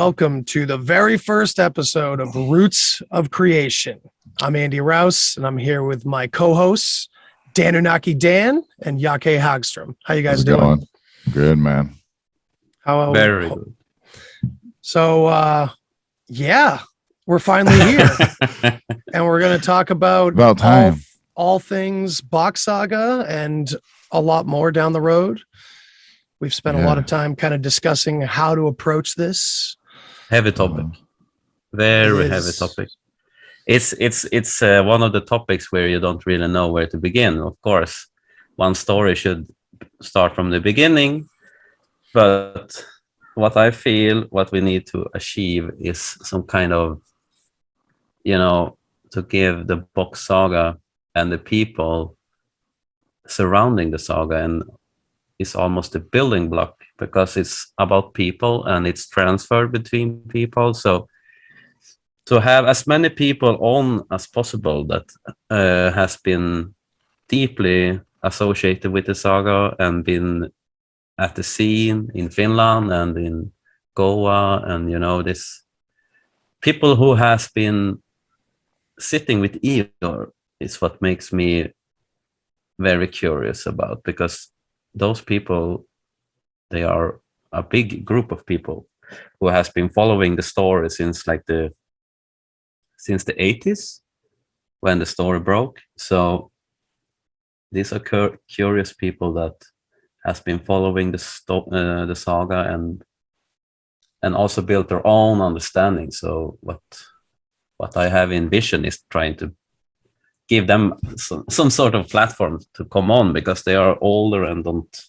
welcome to the very first episode of Roots of Creation. I'm Andy Rouse, and I'm here with my co-hosts, Dan Unaki Dan and Joakim Häggström. How you guys doing? Going? Good, man. Very good. So, we're finally here, and we're going to talk about time. all things Bock Saga and a lot more down the road. We've spent a lot of time kind of discussing how to approach this. Heavy topic. Very heavy topic. It's one of the topics where you don't really know where to begin. Of course, one story should start from the beginning, but what I feel, what we need to achieve is some kind of, to give the Bock Saga and the people surrounding the saga, and it's almost a building block because it's about people and it's transferred between people. So to have as many people on as possible that has been deeply associated with the saga and been at the scene in Finland and in Goa, and this people who has been sitting with Eeyore is what makes me very curious about, because those people, they are a big group of people who has been following the story since the 80s when the story broke. So these are curious people that has been following the saga and also built their own understanding. So what I have in vision is trying to give them some sort of platform to come on, because they are older and don't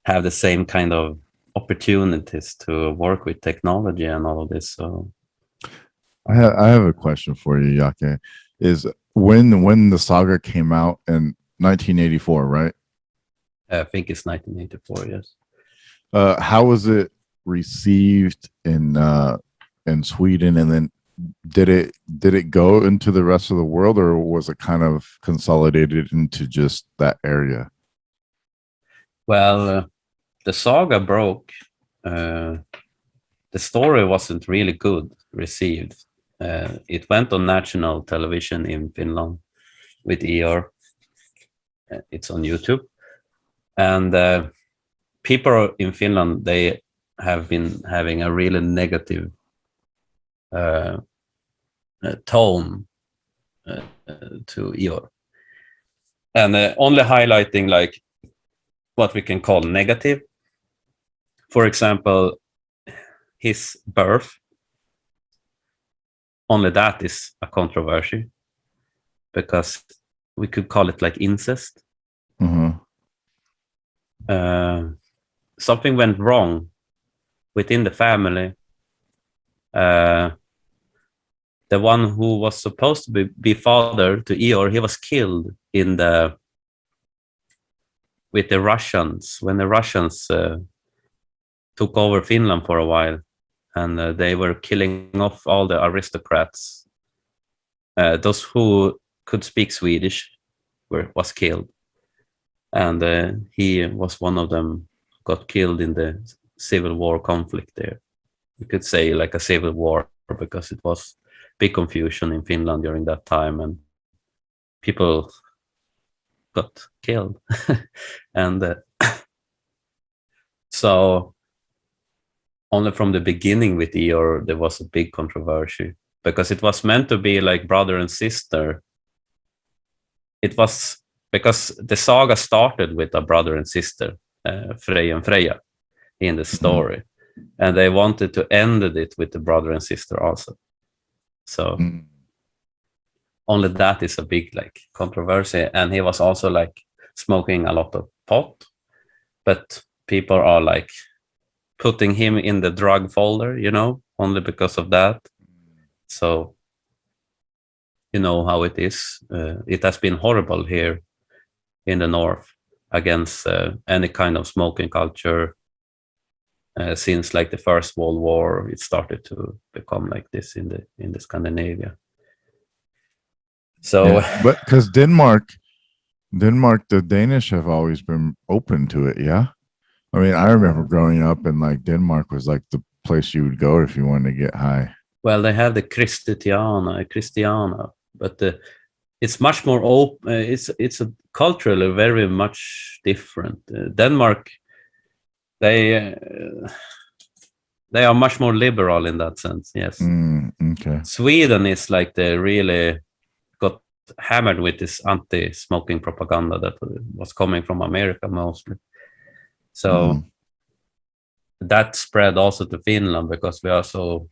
have the same kind of opportunities to work with technology and all of this. So I have a question for you, Joakim. Is when the saga came out in 1984, right? I think it's 1984, yes. How was it received in Sweden, and then did it go into the rest of the world, or was it kind of consolidated into just that area? Well, the saga broke. The story wasn't really good received. It went on national television in Finland with Eeyore. It's on YouTube. And people in Finland, they have been having a really negative tone to Eeyore, and only highlighting like what we can call negative. For example, his birth, only that is a controversy, because we could call it like incest. Mm-hmm. Something went wrong within the family. The one who was supposed to be father to Eeyore, he was killed with the Russians, when the Russians took over Finland for a while, and they were killing off all the aristocrats. Those who could speak Swedish was killed, and he was one of them. Got killed in the Civil War conflict there. You could say like a civil war, because it was big confusion in Finland during that time, and people got killed. And so only from the beginning with Eeyore, there was a big controversy, because it was meant to be like brother and sister. It was because the saga started with a brother and sister, Frey and Freya, in the story. And they wanted to end it with the brother and sister also. So only that is a big like controversy. And he was also like smoking a lot of pot, but people are like putting him in the drug folder, only because of that. So you know how it is. It has been horrible here in the north against any kind of smoking culture. Since like the First World War, it started to become like this in the Scandinavia. So, but because Denmark, the Danish have always been open to it. Yeah, I mean, I remember growing up and like Denmark was like the place you would go if you wanted to get high? Well, they have the Christiana, but it's much more open. It's a culturally very much different. Denmark, they are much more liberal in that sense. Yes. Okay. Sweden is like they really got hammered with this anti-smoking propaganda that was coming from America mostly. So that spread also to Finland because we are so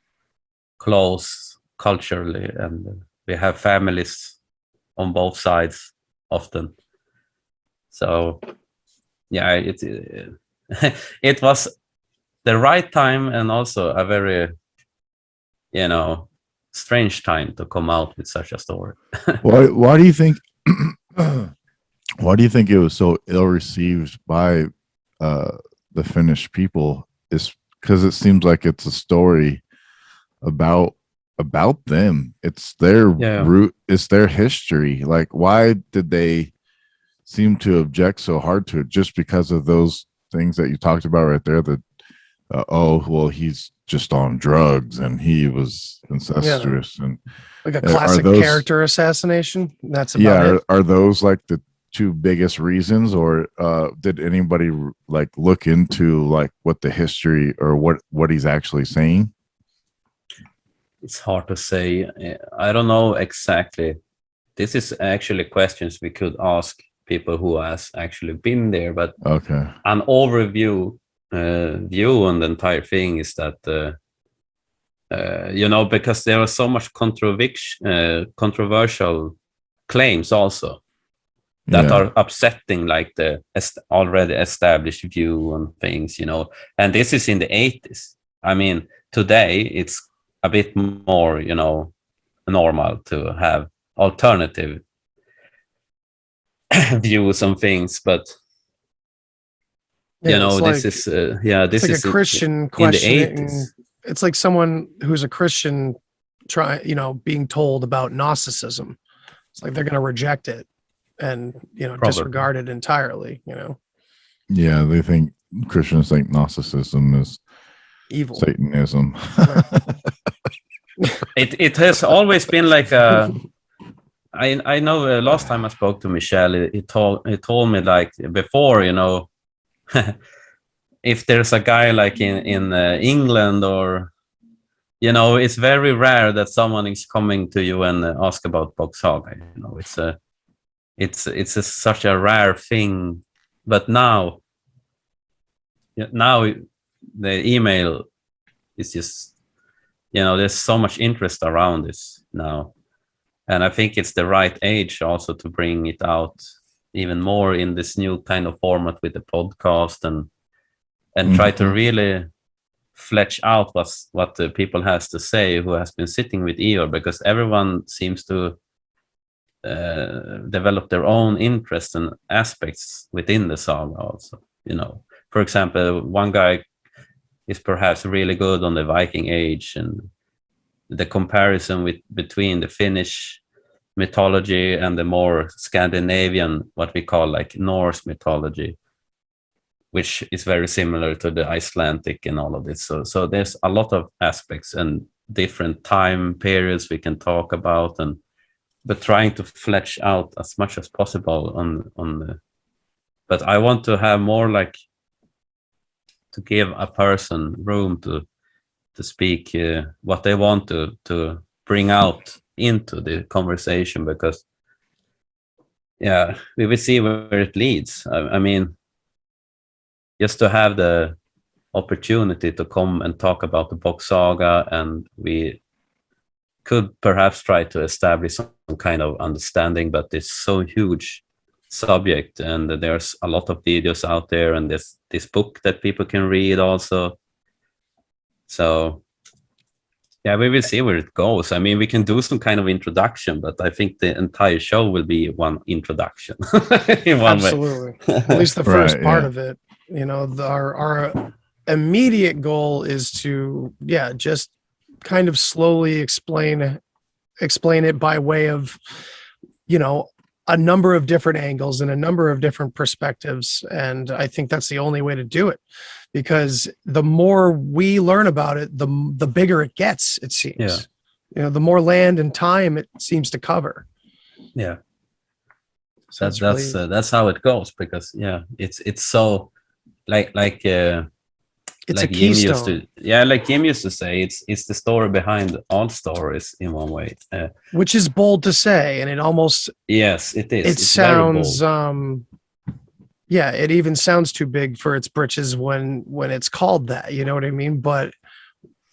close culturally, and we have families on both sides often. So yeah, it was the right time and also a very, strange time to come out with such a story. Why do you think why do you think it was so ill received by the Finnish people? Is because it seems like it's a story about them. It's their root, it's their history. Like, why did they seem to object so hard to it? Just because of those things that you talked about right there, that he's just on drugs and he was incestuous and like a classic character assassination. That's about it. Are those like the two biggest reasons, or did anybody like look into like what the history or what he's actually saying? It's hard to say. I don't know exactly. This is actually questions we could ask people who has actually been there, but an overview view on the entire thing is that because there are so much controversial claims also that are upsetting like the already established view on things, and this is in the 80s. I mean, today it's a bit more, normal to have alternative views on things, but this is a Christian question. It's like someone who's a Christian being told about Gnosticism. It's like they're going to reject it and disregard it entirely. Yeah, they think Christians think Gnosticism is evil, Satanism. It has always been like I know last time I spoke to Michelle, he told me like before, if there's a guy like in England or, it's very rare that someone is coming to you and ask about Bock Saga. It's such a rare thing. But now the email is just, there's so much interest around this now. And I think it's the right age also to bring it out even more in this new kind of format with the podcast and try to really flesh out what the people has to say who has been sitting with Eeyore, because everyone seems to develop their own interests and aspects within the saga also. For example, one guy is perhaps really good on the Viking Age and the comparison between the Finnish mythology and the more Scandinavian, what we call like Norse mythology, which is very similar to the Icelandic and all of this. So there's a lot of aspects and different time periods we can talk about, but trying to flesh out as much as possible but I want to have more like to give a person room to speak what they want to bring out into the conversation, because we will see where it leads. I mean, just to have the opportunity to come and talk about the Bock Saga, and we could perhaps try to establish some kind of understanding, but it's so huge subject, and there's a lot of videos out there, and there's this book that people can read also. So we will see where it goes. I mean, we can do some kind of introduction, but I think the entire show will be one introduction. In one Absolutely. At least the first part of it. Our immediate goal is to just kind of slowly explain it by way of a number of different angles and a number of different perspectives, and I think that's the only way to do it. because the more we learn about it, the bigger it gets, it seems. Yeah. You know, the more land and time it seems to cover. Yeah. So That's how it goes, because it's so like it's like a Jim used keystone, to like Jim used to say, it's the story behind all stories in one way. which is bold to say, and it almost Yes, it is. it It's very sounds bold. yeah, it even sounds too big for its britches when it's called that, you know what I mean? But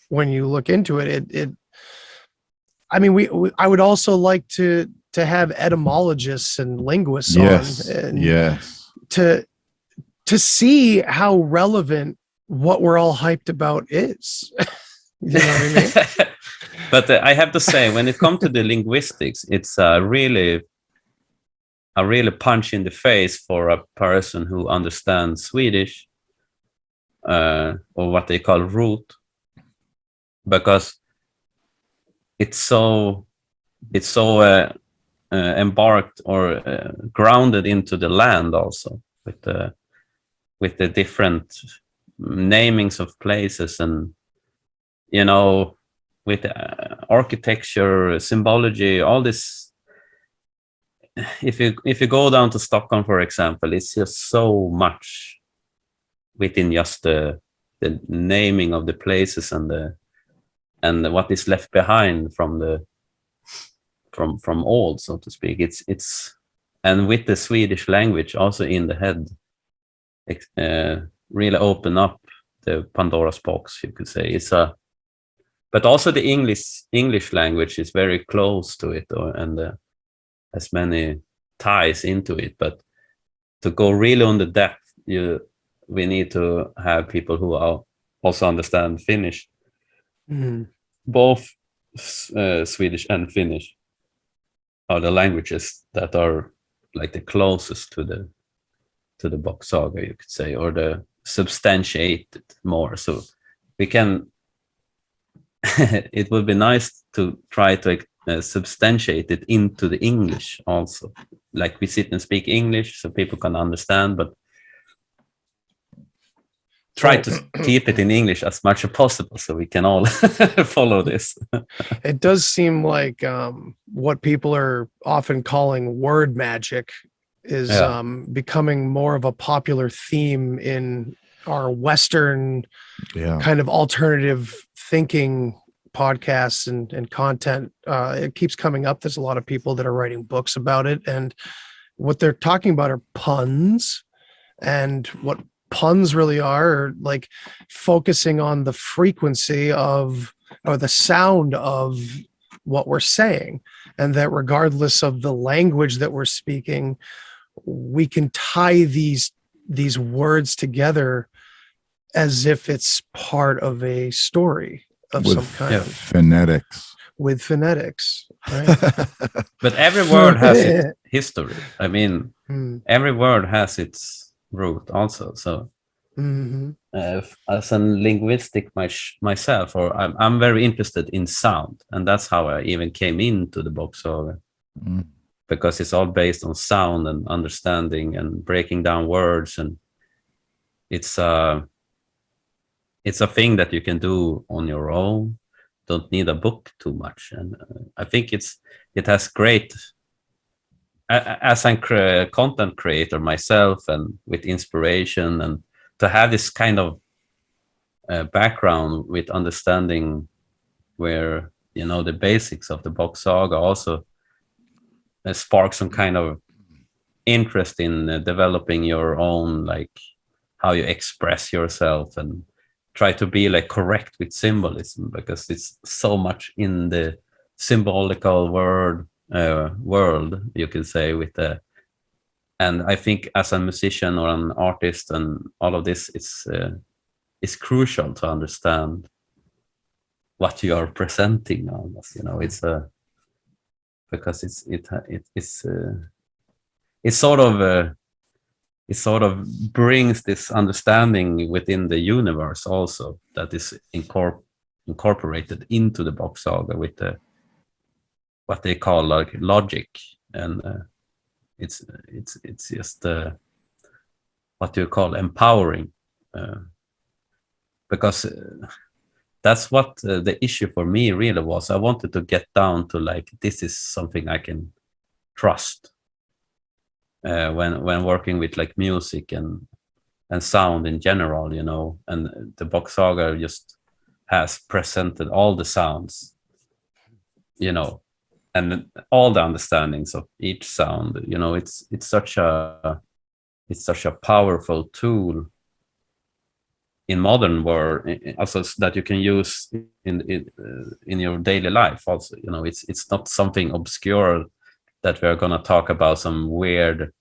when you look into it, I mean, I would also like to have etymologists and linguists Yes. on, and Yes. to see how relevant what we're all hyped about is. You know what I mean? But I have to say, when it comes to the linguistics, it's really punch in the face for a person who understands Swedish, or what they call root, because it's so embarked or grounded into the land also, with the different namings of places, and with architecture, symbology, all this. If you go down to Stockholm, for example, it's just so much within just the naming of the places, and what is left behind from old, so to speak. It's and with the Swedish language also in the head, really open up the Pandora's box, you could say. But also the English language is very close to it, and has many ties into it. But to go really on the depth, we need to have people who also understand Finnish, both Swedish and Finnish are the languages that are like the closest to the Bock Saga, you could say, or the substantiated more. So we can. It would be nice to try to substantiate it into the English also. Like, we sit and speak English so people can understand, but try to keep it in English as much as possible so we can all follow this. It does seem like what people are often calling word magic is becoming more of a popular theme in our Western kind of alternative thinking podcasts and content. It keeps coming up. There's a lot of people that are writing books about it, and what they're talking about are puns, and what puns really are like focusing on the frequency of, or the sound of, what we're saying, and that regardless of the language that we're speaking, we can tie these words together as if it's part of a story of some kind. Phonetics. With phonetics, right? But every word has its history. I mean, every word has its root also. So as a linguistic myself, or I'm very interested in sound, and that's how I even came into the Bock Saga, because it's all based on sound and understanding and breaking down words, and it's a thing that you can do on your own. Don't need a book too much, and I think it has great. As a content creator myself, and with inspiration, and to have this kind of background with understanding where the basics of the Bock Saga also spark some kind of interest in developing your own, like, how you express yourself, and try to be like correct with symbolism, because it's so much in the symbolical world, you could say, with the. And I think as a musician or an artist and all of this, it's crucial to understand what you are presenting almost. It's because it sort of brings this understanding within the universe also, that is incorporated into the Bock Saga with what they call like logic, and it's just what you call empowering, because that's what the issue for me really was. I wanted to get down to like, this is something I can trust when working with like music and sound in general, you know. And the Bock Saga just has presented all the sounds, you know, and all the understandings of each sound, you know. It's such a powerful tool in modern world, also, that you can use in your daily life also, you know. It's not something obscure that we're going to talk about some weird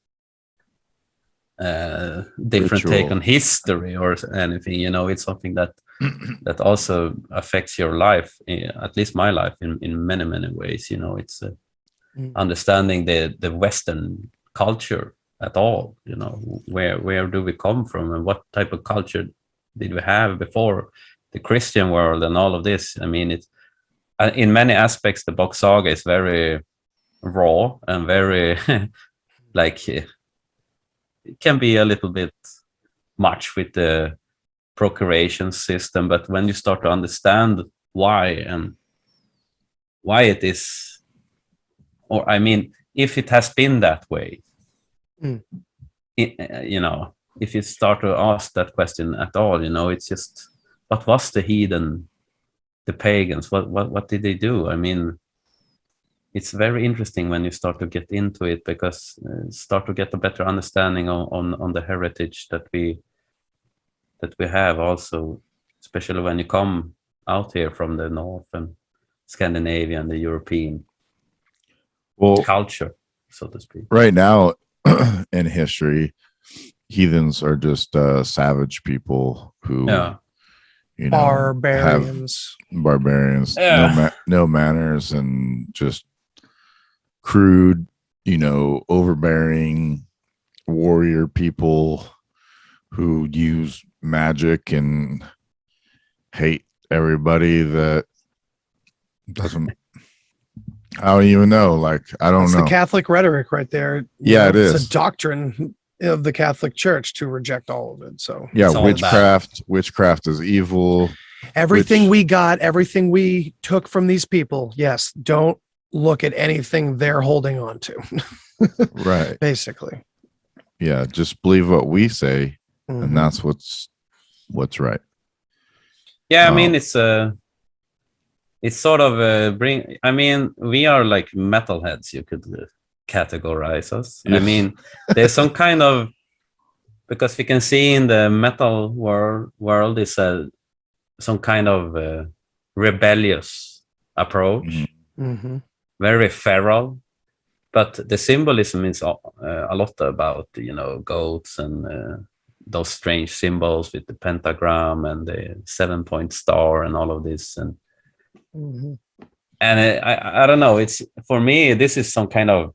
different Ritual. take on history or anything, you know. It's something that also affects your life, at least my life, in many ways, you know. It's understanding the Western culture at all, you know. Where do we come from, and what type of culture did we have before the Christian world and all of this. I mean, it's in many aspects the Bock Saga is very raw and very like it can be a little bit much with the procreation system, but when you start to understand why it is, or I mean, if it has been that way, you know, if you start to ask that question at all, you know, it's just, what was the heathen, the pagans, what did they do? I mean, it's very interesting when you start to get into it, because start to get a better understanding on the heritage that we have also, especially when you come out here from the north and Scandinavia and the European culture, so to speak. Right now in history, heathens are just savage people who, you know, barbarians, no manners, and just crude, you know, overbearing warrior people who use magic and hate everybody that doesn't. I don't even know. Like, I don't know. That's the Catholic rhetoric right there. Yeah, it is. It's a doctrine of the Catholic Church to reject all of it. So yeah, witchcraft is evil. Everything we got, everything we took from these people. Yes, don't look at anything they're holding on to. Right. Basically. Yeah, just believe what we say, and that's what's right. Yeah, I mean, it's sort of I mean, we are like metalheads, you could categorize us. Yeah. I mean, there's some kind of, because we can see in the metal world is some kind of rebellious approach, very feral, but the symbolism is a lot about, you know, goats and those strange symbols with the pentagram and the 7-point star and all of this, and I don't know, it's, for me, this is some kind of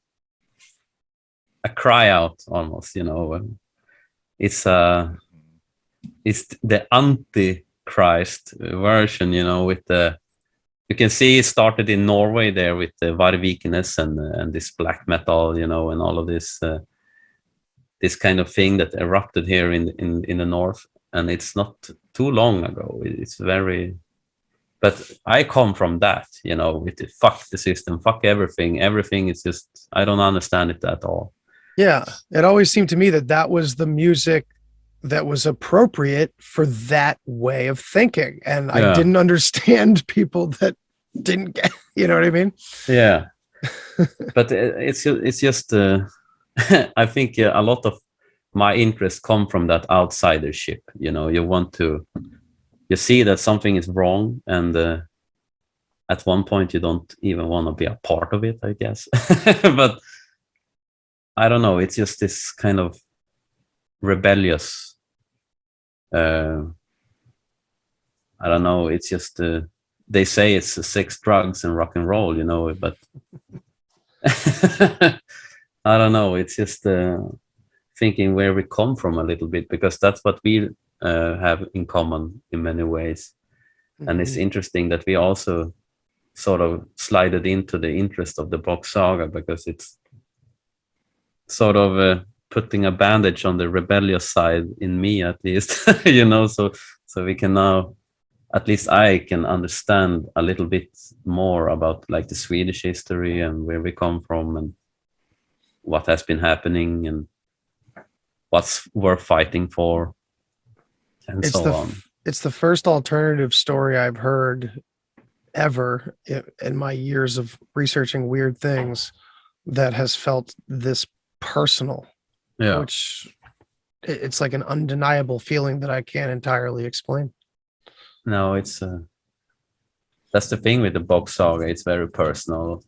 a cry out almost, you know. It's the anti-Christ version, you know, with the, you can see it started in Norway there with the Varviknes and this black metal, you know, and all of this this kind of thing that erupted here in the north, and it's not too long ago. It's very, but I come from that, you know, with the fuck the system, fuck everything is just, I don't understand it at all. Yeah, it always seemed to me that was the music that was appropriate for that way of thinking, and I didn't understand people that didn't get, you know what I mean? Yeah. But it's just I think a lot of my interests come from that outsidership, you know. You see that something is wrong, and at one point you don't even want to be a part of it, I guess. But I don't know, it's just this kind of rebellious, I don't know, it's just they say it's sex, drugs, and rock and roll, you know, but I don't know, it's just thinking where we come from a little bit, because that's what we have in common in many ways. And it's interesting that we also sort of slided into the interest of the Bock Saga, because it's sort of putting a bandage on the rebellious side in me, at least. You know, so So we can now, at least I can understand a little bit more about like the Swedish history and where we come from and what has been happening and what's worth fighting for, and It's so on. It's the first alternative story I've heard ever in my years of researching weird things that has felt this personal. Yeah. Which it's like an undeniable feeling that I can't entirely explain. No, it's that's the thing with the Bock Saga. It's very personal.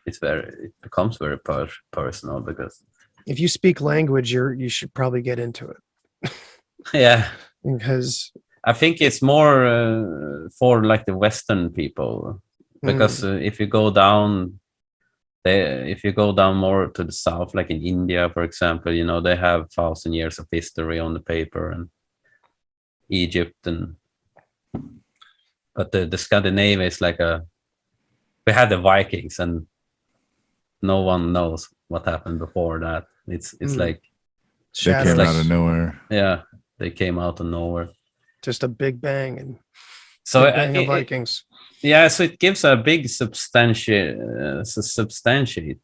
It becomes very personal because if you speak language, you should probably get into it. yeah, because I think it's more for like the Western people because if you go down more to the south, like in India, for example, you know, they have 1,000 years of history on the paper, and Egypt, but the Scandinavia is like we had the Vikings, and no one knows what happened before that. It's like they came out of nowhere. Yeah, they came out of nowhere. Just a big bang and so big bang of Vikings. Yeah, so it gives a big substantiate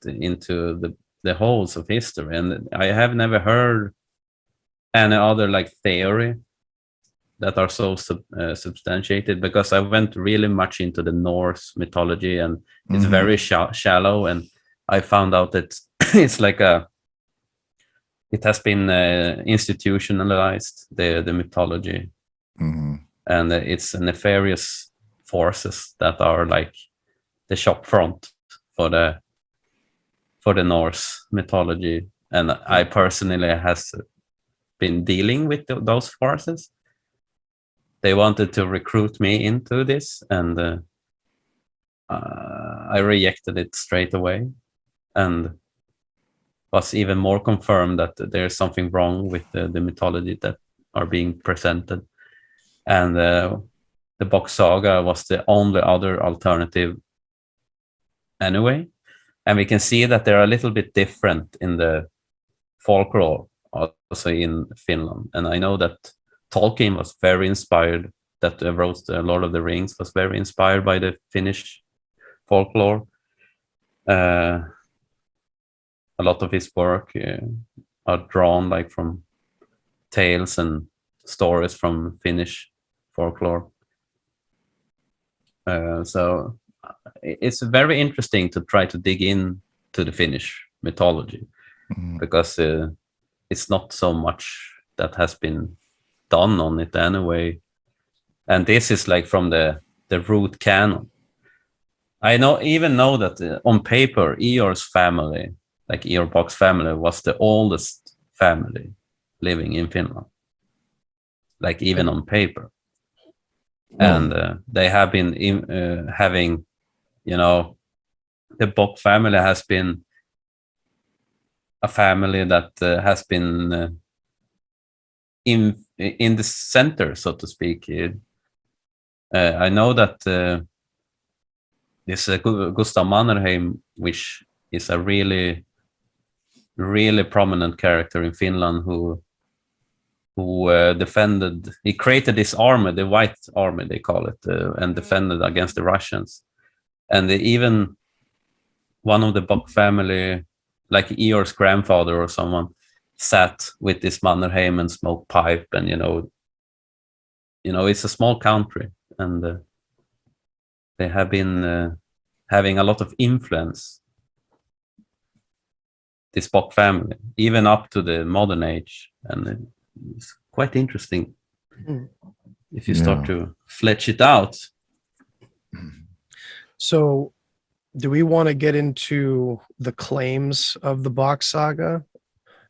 into the wholes of history, and I have never heard any other like theory that are so substantiated, because I went really much into the Norse mythology, and it's very shallow, and I found out that it's like it has been institutionalized, the mythology, and it's nefarious forces that are like the shop front for the Norse mythology, and I personally has been dealing with those forces. They wanted to recruit me into this, and I rejected it straight away, and was even more confirmed that there's something wrong with the mythology that are being presented. And the Bock Saga was the only other alternative anyway. And we can see that they're a little bit different in the folklore also in Finland. And I know that Tolkien was very inspired, that wrote the Lord of the Rings, was very inspired by the Finnish folklore. A lot of his work are drawn like from tales and stories from Finnish folklore. So it's very interesting to try to dig in to the Finnish mythology, because it's not so much that has been done on it anyway. And this is like from the root canon. I even know that on paper, Eeyor's family, like Eeyor Bock's family, was the oldest family living in Finland, like even on paper. And they have been having, you know, the Bock family has been a family that has been in the center, so to speak. I know that this Gustav Mannerheim, which is a really, really prominent character in Finland, who defended. He created this army, the White Army, they call it, and defended against the Russians. And even one of the Bock family, like Eeyor's grandfather or someone, sat with this Mannerheim and smoked pipe, and you know, it's a small country, and they have been having a lot of influence, this Bock family, even up to the modern age, and it's quite interesting if you start to flesh it out. So, do we want to get into the claims of the Bock Saga?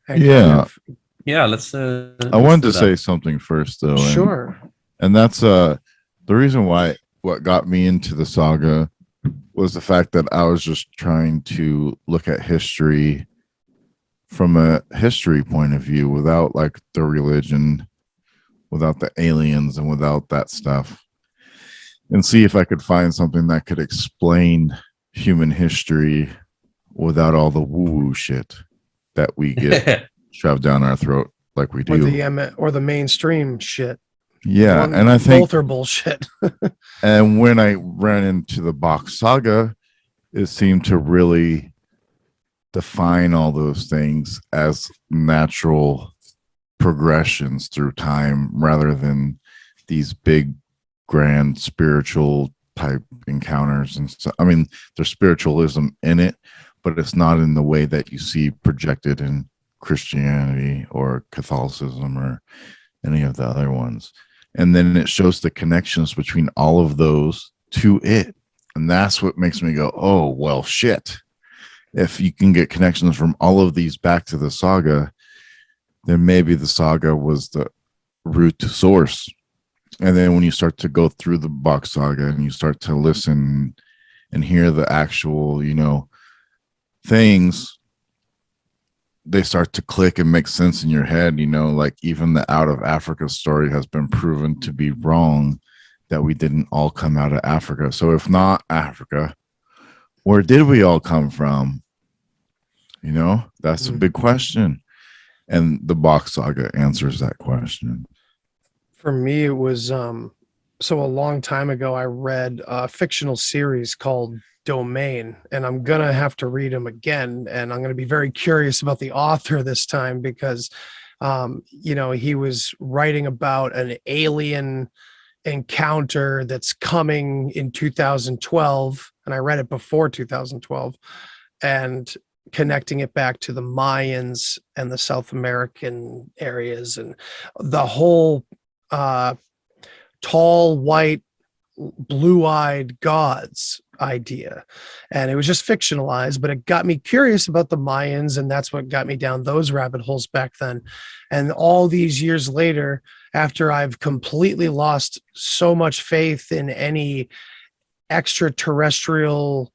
Let's. I wanted to say something first, though. Sure. And that's the reason why what got me into the saga was the fact that I was just trying to look at history from a history point of view, without like the religion, without the aliens, and without that stuff, and see if I could find something that could explain human history without all the woo-woo shit that we get shoved down our throat like we do. Or the mainstream shit. Yeah, One, and I think both are bullshit. and when I ran into the Bock Saga, it seemed to really define all those things as natural progressions through time rather than these big grand spiritual type encounters. And so I mean there's spiritualism in it, but it's not in the way that you see projected in Christianity or Catholicism or any of the other ones. And then it shows the connections between all of those to it, and that's what makes me go, oh well, shit. If you can get connections from all of these back to the saga, then maybe the saga was the root to source. And then when you start to go through the Bock Saga and you start to listen and hear the actual, things, they start to click and make sense in your head. Like even the Out of Africa story has been proven to be wrong, that we didn't all come out of Africa. So if not Africa, where did we all come from? That's a big question. And the Bock Saga answers that question. For me, it was so a long time ago, I read a fictional series called Domain, and I'm gonna have to read them again. And I'm gonna be very curious about the author this time because, he was writing about an alien encounter that's coming in 2012, and I read it before 2012, and connecting it back to the Mayans and the South American areas and the whole tall, white, blue-eyed gods idea. And it was just fictionalized, but it got me curious about the Mayans, and that's what got me down those rabbit holes back then. And all these years later, after I've completely lost so much faith in any extraterrestrial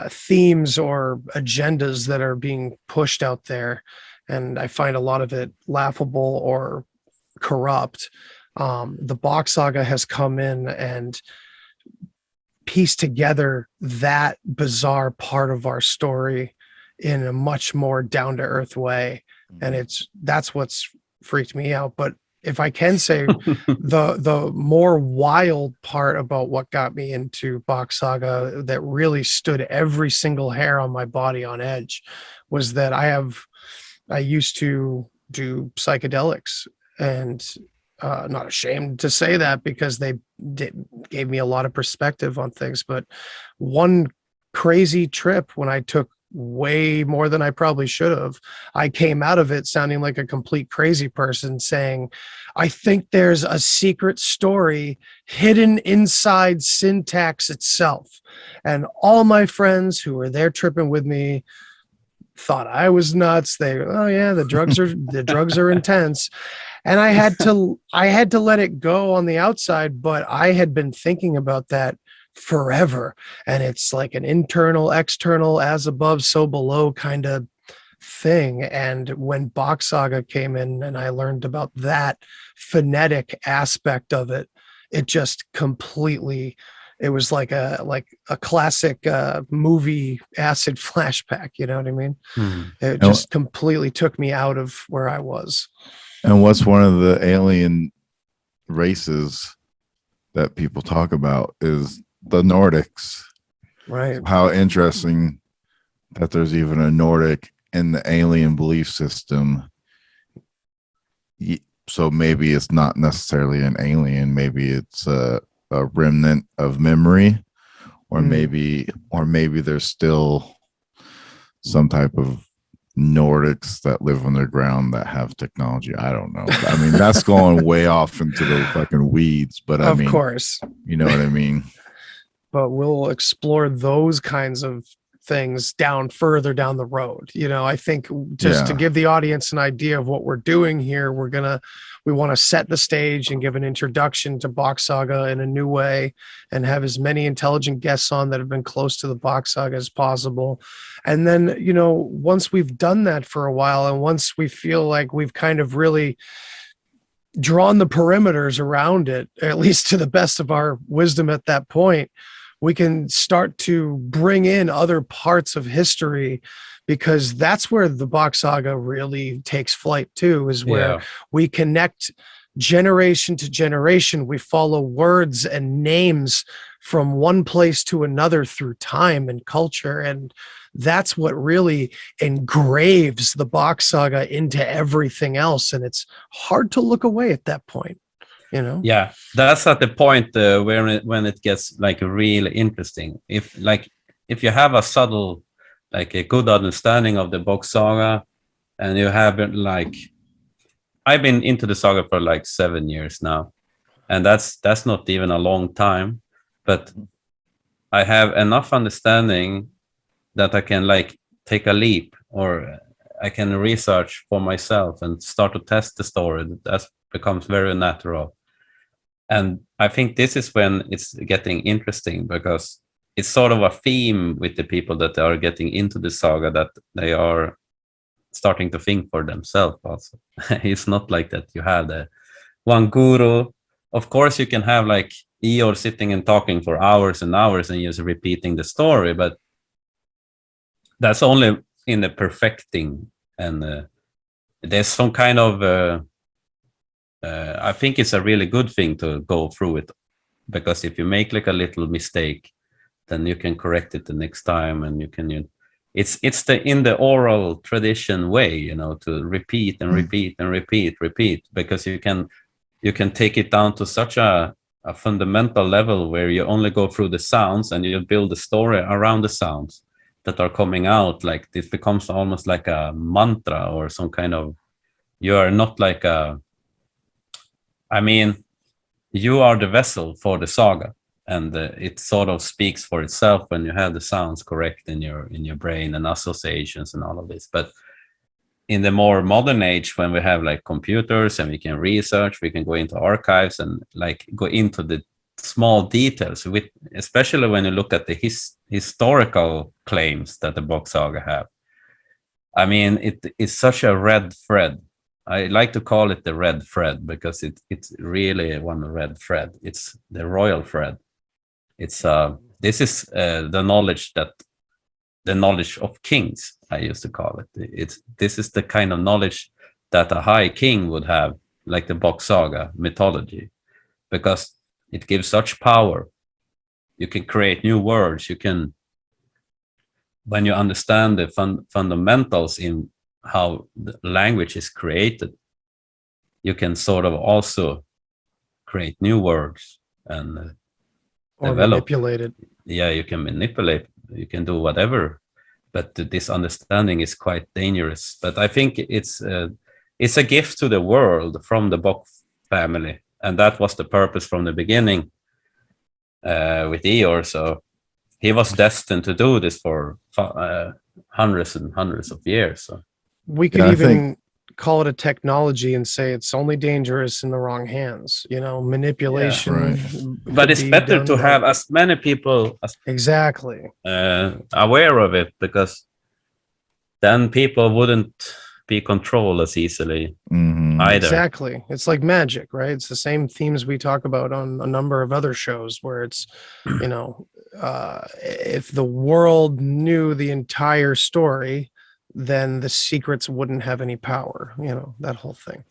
themes or agendas that are being pushed out there, and I find a lot of it laughable or corrupt, the Bock Saga has come in and pieced together that bizarre part of our story in a much more down-to-earth way, and that's what's freaked me out. But if I can say, the more wild part about what got me into Bock Saga that really stood every single hair on my body on edge was that I used to do psychedelics, and not ashamed to say that because they gave me a lot of perspective on things. But one crazy trip when I took way more than I probably should have, I came out of it sounding like a complete crazy person saying, I think there's a secret story hidden inside syntax itself. And all my friends who were there tripping with me thought I was nuts. Oh yeah, the drugs are intense. And I had to let it go on the outside, but I had been thinking about that forever. And it's like an internal, external, as above, so below kind of thing. And when Bock Saga came in and I learned about that phonetic aspect of it, it just completely, it was like a classic movie acid flashback. You know what I mean? It just completely took me out of where I was. And what's one of the alien races that people talk about is the Nordics. Right. How interesting that there's even a Nordic in the alien belief system. So maybe it's not necessarily an alien. Maybe it's a remnant of memory, or maybe there's still some type of Nordics that live underground that have technology. I don't know. I mean, that's going way off into the fucking weeds, but I mean, of course, you know what I mean? But we'll explore those kinds of things further down the road. I think just to give the audience an idea of what we're doing here, we want to set the stage and give an introduction to Bock Saga in a new way and have as many intelligent guests on that have been close to the Bock Saga as possible. And then, once we've done that for a while, and once we feel like we've kind of really drawn the perimeters around it, at least to the best of our wisdom at that point, we can start to bring in other parts of history, because that's where the Bock Saga really takes flight too, is where we connect generation to generation, we follow words and names from one place to another through time and culture. And that's what really engraves the Bock Saga into everything else. And it's hard to look away at that point, you know? Yeah, that's at the point where when it gets like really interesting. If you have a subtle, like a good understanding of the Bock Saga, and you have like, I've been into the saga for like 7 years now, and that's not even a long time, but I have enough understanding that I can like take a leap, or I can research for myself and start to test the story. That becomes very natural. And I think this is when it's getting interesting, because it's sort of a theme with the people that are getting into the saga, that they are starting to think for themselves also. It's not like that you have the one guru. Of course, you can have like Eeyore sitting and talking for hours and hours and just repeating the story, but that's only in the perfecting. And there's some kind of I think it's a really good thing to go through it, because if you make like a little mistake, then you can correct it the next time, and it's the in the oral tradition way, you know, to repeat and repeat and repeat, because you can take it down to such a fundamental level where you only go through the sounds, and you build a story around the sounds that are coming out. Like this becomes almost like a mantra or some kind of, you are not like you are the vessel for the saga, and it sort of speaks for itself when you have the sounds correct in your brain and associations and all of this. But in the more modern age, when we have like computers and we can research, we can go into archives and like go into the small details, with especially when you look at the historical claims that the Bock Saga have. I mean, it is such a red thread. I like to call it the red thread, because it's really one red thread. It's the royal thread. It's this is the knowledge of kings, I used to call it. This is the kind of knowledge that a high king would have, like the Bock Saga mythology, because it gives such power. You can create new words. You can, when you understand the fundamentals in how the language is created, you can sort of also create new words and or develop. manipulate it. Yeah, you can manipulate, you can do whatever, but this understanding is quite dangerous. But I think it's a gift to the world from the Bock family, and that was the purpose from the beginning with Eeyore. So he was destined to do this for hundreds and hundreds of years. So we could even call it a technology and say it's only dangerous in the wrong hands, you know, manipulation. Yeah, right. But it's better to have as many people as exactly aware of it, because then people wouldn't be controlled as easily either. Exactly. It's like magic, right? It's the same themes we talk about on a number of other shows, where it's, you know, if the world knew the entire story, then the secrets wouldn't have any power, you know, that whole thing.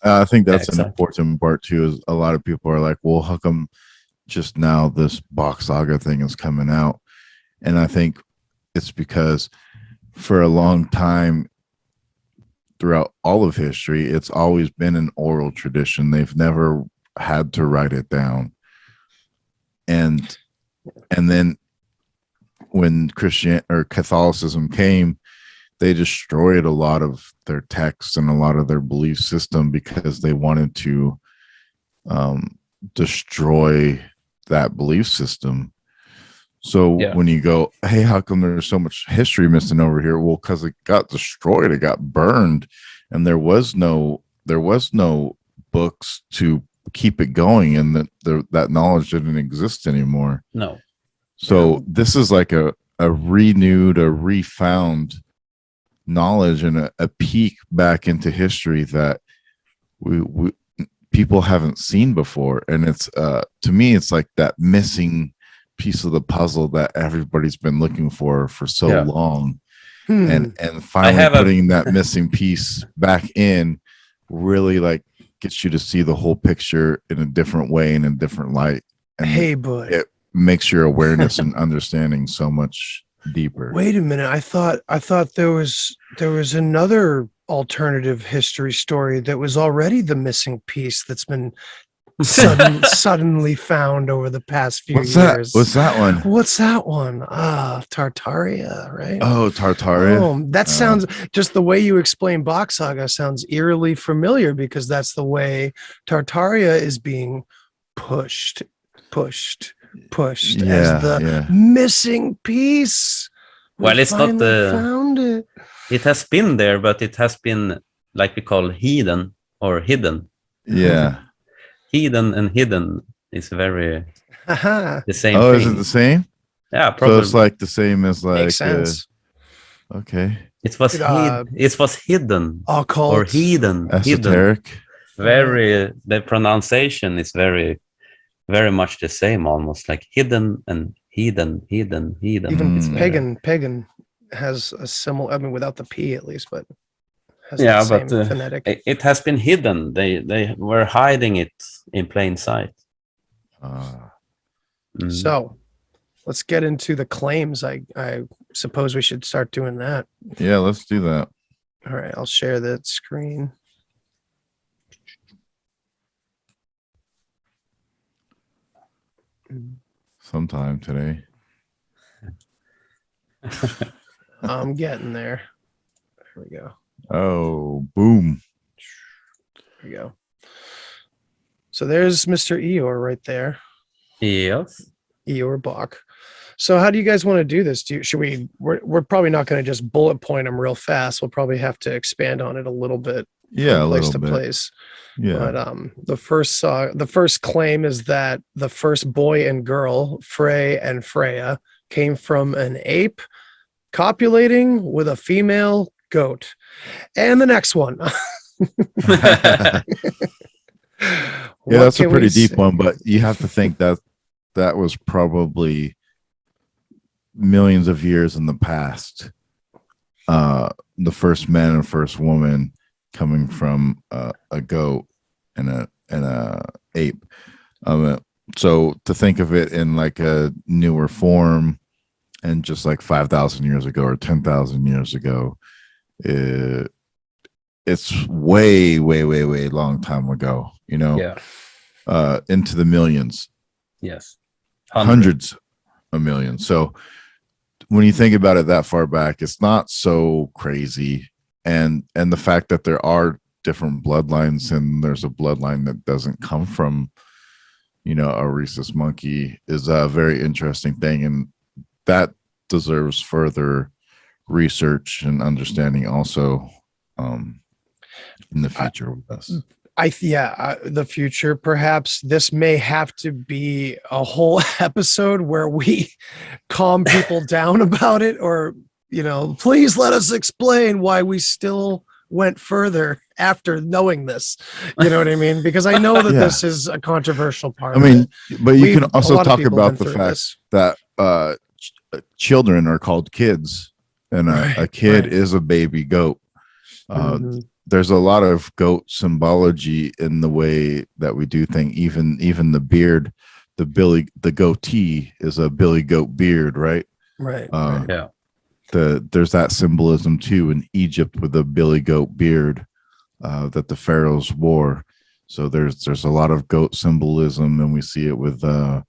I think that's an important part too, is a lot of people are like, well, how come just now this Bock Saga thing is coming out? And I think it's because for a long time, throughout all of history, it's always been an oral tradition. They've never had to write it down. And then when Catholicism came, they destroyed a lot of their texts and a lot of their belief system, because they wanted to destroy that belief system. So when you go, hey, how come there's so much history missing over here? Well, because it got destroyed, it got burned, and there was no books to keep it going, and that knowledge didn't exist anymore. No. So this is like a renewed, a refound knowledge and a peek back into history that we people haven't seen before. And it's to me, it's like that missing piece of the puzzle that everybody's been looking for so long. And finally putting that missing piece back in really like gets you to see the whole picture in a different way, in a different light, and it makes your awareness and understanding so much deeper. Wait a minute. I thought there was another alternative history story that was already the missing piece that's been suddenly found over the past few years. What's that one? What's that one? Tartaria, right? Oh, Tartaria. Oh, that sounds, just the way you explain Bock Saga sounds eerily familiar, because that's the way Tartaria is being pushed as the missing piece. Well, it's not found it. It has been there, but it has been, like we call, hidden or hidden. Yeah. Hidden and hidden is very the same thing. Is it the same? Yeah, probably. So it's like the same as like makes sense. Okay. It was hidden. Occult or hidden. Esoteric. Very the pronunciation is very, very much the same, almost like hidden and hidden. Even it's pagan has a similar, I mean, without the P at least, but has but phonetic. It has been hidden. They were hiding it in plain sight. So let's get into the claims. I suppose we should start doing that. Yeah, let's do that. All right, I'll share that screen. Sometime today. I'm getting there. There we go. Oh, boom. There we go. So there's Mr. Eeyore right there. Yes. Eeyore Bock. So how do you guys want to do this? We're probably not going to just bullet point them real fast. We'll probably have to expand on it a little bit. Yeah, from place to place. Yeah. But the first claim is that the first boy and girl, Frey and Freya, came from an ape copulating with a female goat. And the next one. Yeah, that's a pretty deep one, but you have to think that that was probably millions of years in the past. The first man and first woman coming from a goat and a ape. So to think of it in like a newer form, and just like 5,000 years ago or 10,000 years ago, it's way long time ago, you know. Yeah. Into the millions. Yes. Hundreds of millions. So when you think about it that far back, it's not so crazy. And the fact that there are different bloodlines, and there's a bloodline that doesn't come from, you know, a rhesus monkey, is a very interesting thing, and that deserves further research and understanding also in the future with us. The future, perhaps this may have to be a whole episode where we calm people down about it, or, you know, please let us explain why we still went further after knowing this. You know what I mean? Because I know that this is a controversial part. I mean, but you can also talk about the fact that children are called kids, and a kid is a baby goat. There's a lot of goat symbology in the way that we do things. Even the beard, the goatee is a billy goat beard, right? Right. Yeah. There's that symbolism too in Egypt with the billy goat beard that the pharaohs wore. So there's a lot of goat symbolism, and we see it with the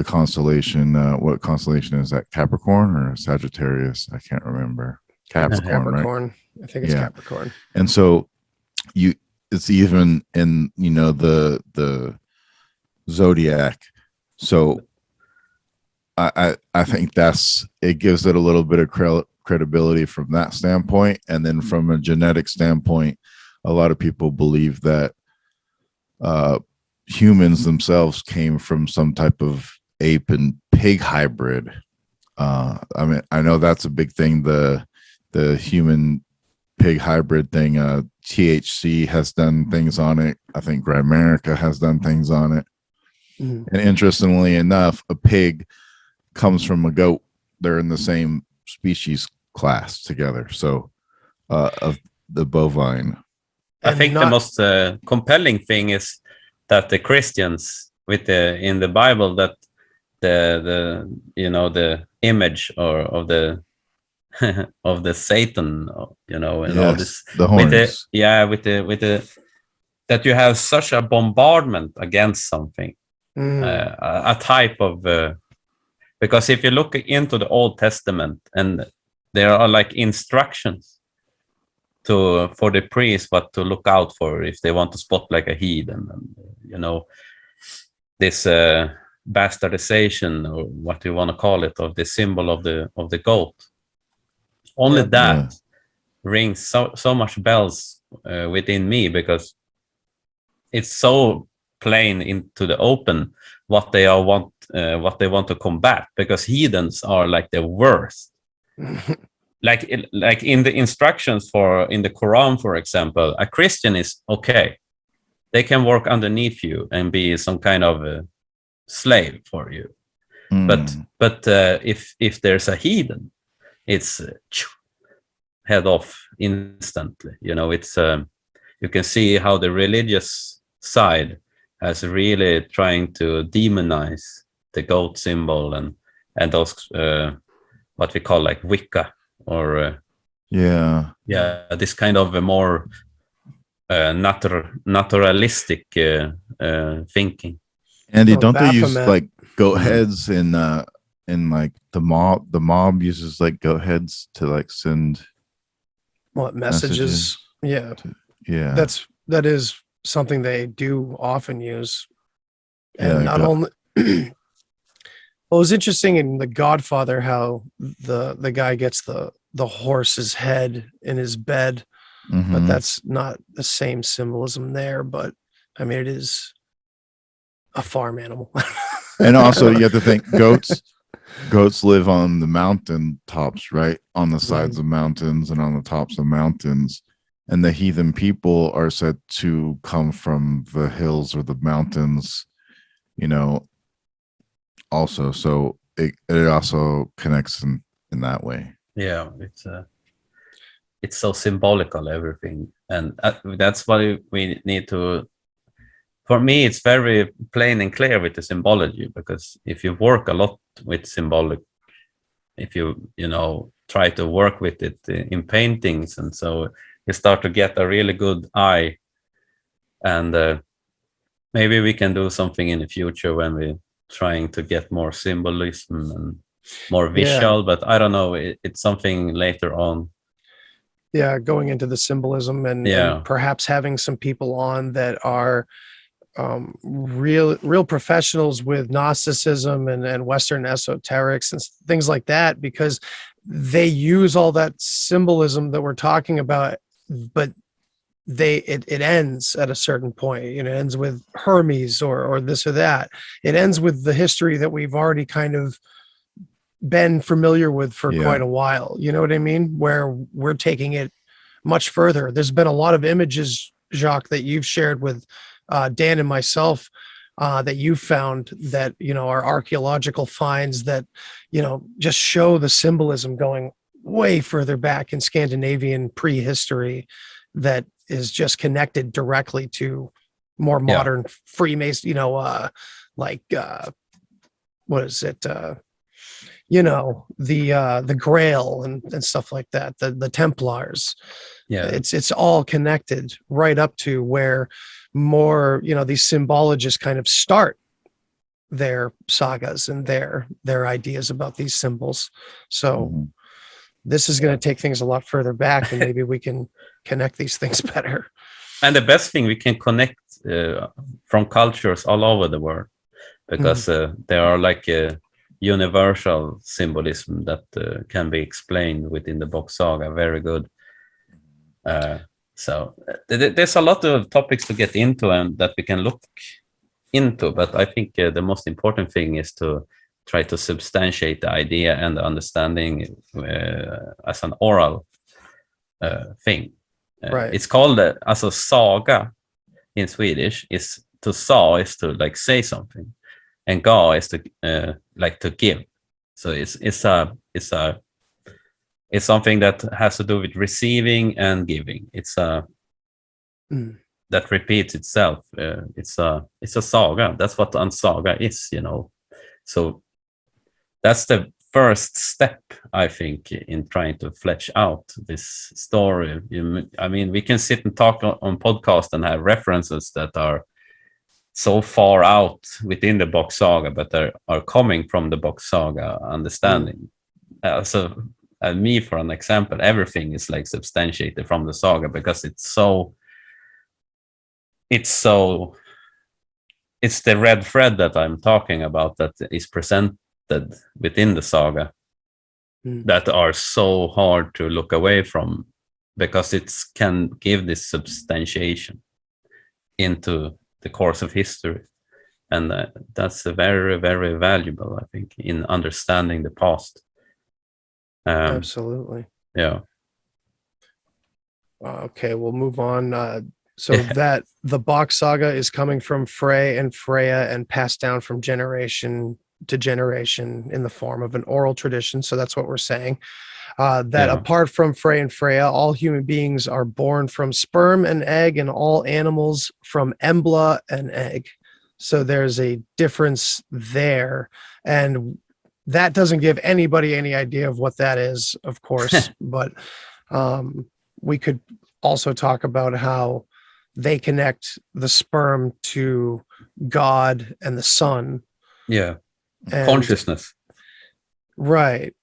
constellation. What constellation is that? Capricorn or Sagittarius? I can't remember. Capricorn. Right? I think it's Capricorn. And so it's even in, you know, the zodiac. So I think it gives it a little bit of credibility from that standpoint. And then from a genetic standpoint, a lot of people believe that humans themselves came from some type of ape and pig hybrid. I mean, I know that's a big thing. The human pig hybrid thing. THC has done things on it. I think Grimerica has done things on it. And interestingly enough, a pig comes from a goat. They're in the same species class together. So of the bovine. I think the most compelling thing is that the Christians in the Bible, that the the image of the of the Satan, and all this, the horns. with the that you have such a bombardment against something, a type of because if you look into the Old Testament, and there are like instructions for the priest what to look out for if they want to spot like a heathen, and this bastardization, or what you want to call it, of the symbol of the goat. Only that rings so much bells within me, because it's so plain into the open what they want to combat, because heathens are like the worst. like in the instructions in the Quran, for example, a Christian is okay. They can work underneath you and be some kind of a slave for you. But if there's a heathen, it's head off instantly. It's you can see how the religious side has really trying to demonize the goat symbol and those what we call like Wicca, or this kind of a more naturalistic thinking. Andy, don't they use like goat heads in like the mob? The mob uses like goat heads to like send messages. Yeah. That is something they do often use. And not only well, it was interesting in The Godfather how the guy gets the horse's head in his bed, but that's not the same symbolism there. But I mean, it is a farm animal. And also, you have to think goats live on the mountain tops, right? On the sides of mountains and on the tops of mountains. And the heathen people are said to come from the hills or the mountains, also. So it also connects in that way. Yeah, it's so symbolical, everything. And that's why we need to, for me, it's very plain and clear with the symbology, because if you work a lot with symbolic, if you try to work with it in paintings, and so you start to get a really good eye. And maybe we can do something in the future when we're trying to get more symbolism and more visual, but I don't know, it's something later on. Yeah, going into the symbolism and perhaps having some people on that are real professionals with Gnosticism and Western esoterics and things like that, because they use all that symbolism that we're talking about, but it ends at a certain point. It ends with Hermes or this or that. It ends with the history that we've already kind of been familiar with for quite a while. You know what I mean? Where we're taking it much further. There's been a lot of images, Jacques, that you've shared with Dan and myself that you found that, are archaeological finds that, just show the symbolism going way further back in Scandinavian prehistory that is just connected directly to more modern Freemason, like what is it? The Grail and stuff like that, the Templars. It's all connected right up to where more, these symbologists kind of start their sagas and their ideas about these symbols. So this is going to take things a lot further back, and maybe we can connect these things better. And the best thing, we can connect from cultures all over the world, because there are like universal symbolism that can be explained within the Bock Saga. Very good. So there's a lot of topics to get into and that we can look into, but I think the most important thing is to try to substantiate the idea and the understanding as an oral thing. Right. It's called as a saga in Swedish. Is to sa is to like say something, and ga is to like to give. So it's something that has to do with receiving and giving. It's that repeats itself. It's a saga. That's what a saga is, So that's the first step, I think, in trying to flesh out this story. We can sit and talk on podcast and have references that are so far out within the Bock Saga, but they are coming from the Bock Saga understanding. Me, for an example, everything is like substantiated from the saga because it's the red thread that I'm talking about that is presented within the saga that are so hard to look away from because it can give this substantiation into the course of history. And that's very, very valuable, I think, in understanding the past. Absolutely. Yeah. Okay, we'll move on. So that the Bock Saga is coming from Frey and Freya and passed down from generation to generation in the form of an oral tradition. So that's what we're saying. Apart from Frey and Freya, all human beings are born from sperm and egg, and all animals from embla and egg. So there's a difference there. And that doesn't give anybody any idea of what that is, of course. But we could also talk about how they connect the sperm to God and the sun. Yeah. Consciousness. Right.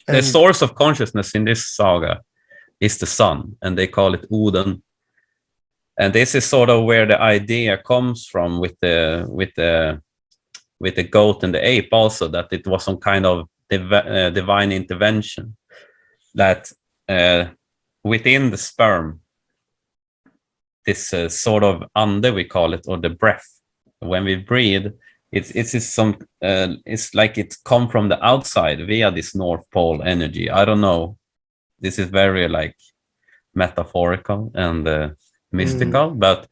The source of consciousness in this saga is the sun, and they call it Odin. And this is sort of where the idea comes from with the goat and the ape also, that it was some kind of divine intervention that within the sperm, this sort of ande, we call it, or the breath, when we breathe, it's like it come from the outside via this North Pole energy. I don't know. This is very like metaphorical and mystical, but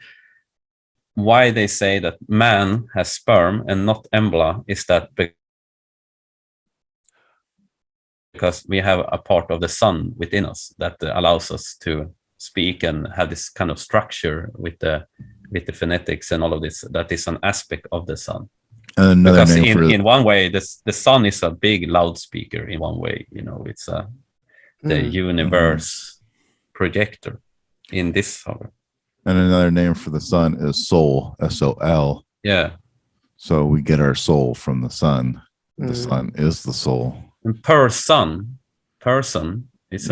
why they say that man has sperm and not embla is that because we have a part of the sun within us that allows us to speak and have this kind of structure with the phonetics and all of this. That is an aspect of the sun. Because in one way, the sun is a big loudspeaker. In one way, it's the universe projector in this saga. And another name for the sun is soul, S-O-L. Yeah. So we get our soul from the sun. The sun is the soul. And person is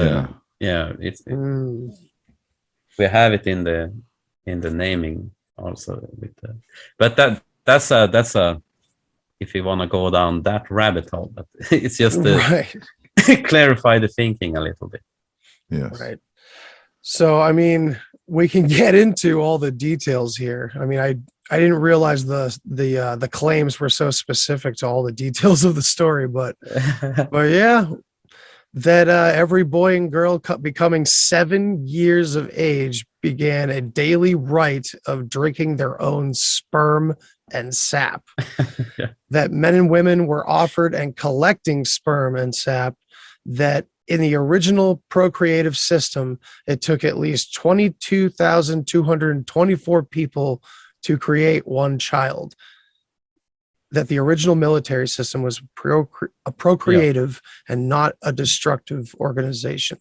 we have it in the naming also but that's a if you want to go down that rabbit hole, but it's just to clarify the thinking a little bit. Yes. Right. So, we can get into all the details here. I didn't realize the claims were so specific to all the details of the story, but yeah, that every boy and girl becoming 7 years of age began a daily rite of drinking their own sperm and sap. Yeah. That men and women were offered and collecting sperm and sap. That in the original procreative system, it took at least 22,224 people to create one child. That the original military system was a procreative and not a destructive organization.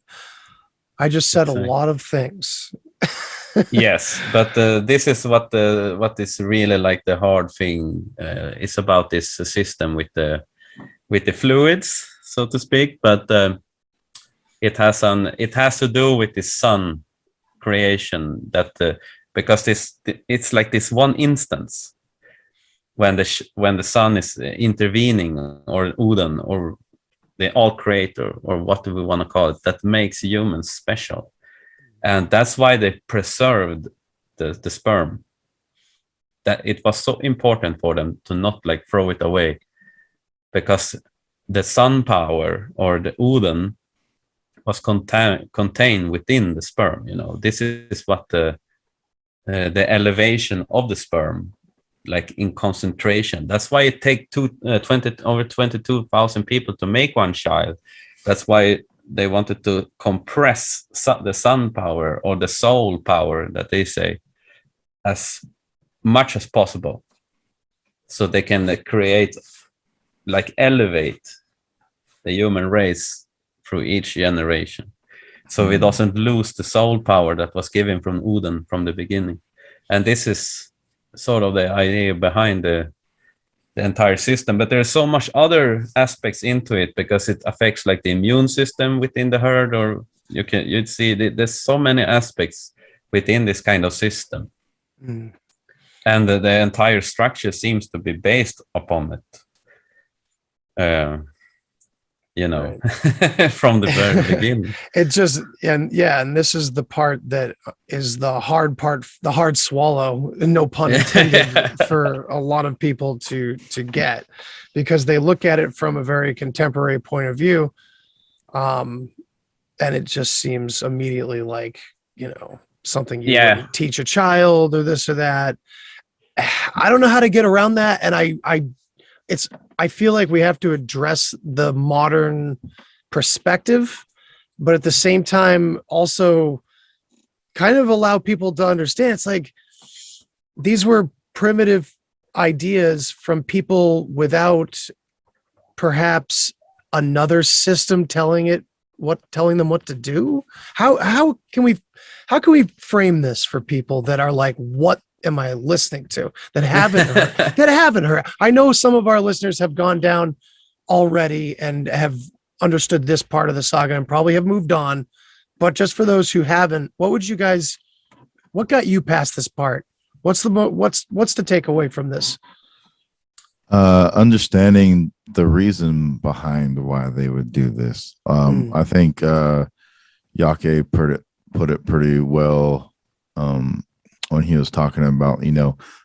I just said a lot of things. Yes, but this is what is really like the hard thing. It's about this system with the fluids, so to speak. But it has to do with the sun creation. That because it's like this one instance when the sun is intervening, or Odin, or the all creator, or what do we want to call it, that makes humans special. And that's why they preserved the sperm. That it was so important for them to not like throw it away, because the sun power, or the Odin, was contained within the sperm. This is what the elevation of the sperm, like in concentration. That's why it takes over 22,000 people to make one child. That's why they wanted to compress the sun power, or the soul power that they say, as much as possible, so they can create, like elevate the human race through each generation, so it doesn't lose the soul power that was given from Odin from the beginning. And this is sort of the idea behind the entire system. But there's so much other aspects into it, because it affects like the immune system within the herd, or you'd see there's so many aspects within this kind of system. And the entire structure seems to be based upon it, right. From the very beginning. It just, and this is the part that is the hard part, the hard swallow, no pun intended, for a lot of people to get, because they look at it from a very contemporary point of view, and it just seems immediately like, something you wouldn't teach a child or this or that. I don't know how to get around that, and I feel like we have to address the modern perspective, but at the same time also kind of allow people to understand it's like these were primitive ideas from people without perhaps another system telling them what to do. How can we frame this for people that are like, what am I listening to, that haven't heard? I know some of our listeners have gone down already and have understood this part of the saga and probably have moved on, but just for those who haven't, what got you past this part? What's the takeaway from this? Understanding the reason behind why they would do this. I think Yake put it pretty well when he was talking about,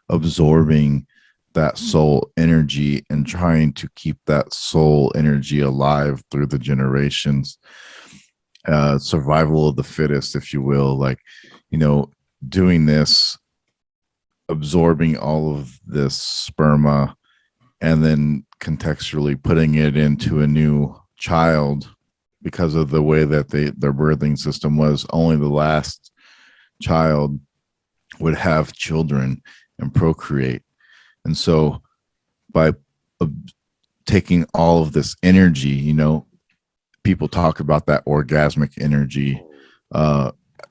absorbing that soul energy and trying to keep that soul energy alive through the generations. Survival of the fittest, if you will, like, doing this, absorbing all of this sperma and then contextually putting it into a new child, because of the way that their birthing system was. Only the last child would have children and procreate. And so by taking all of this energy, people talk about that orgasmic energy,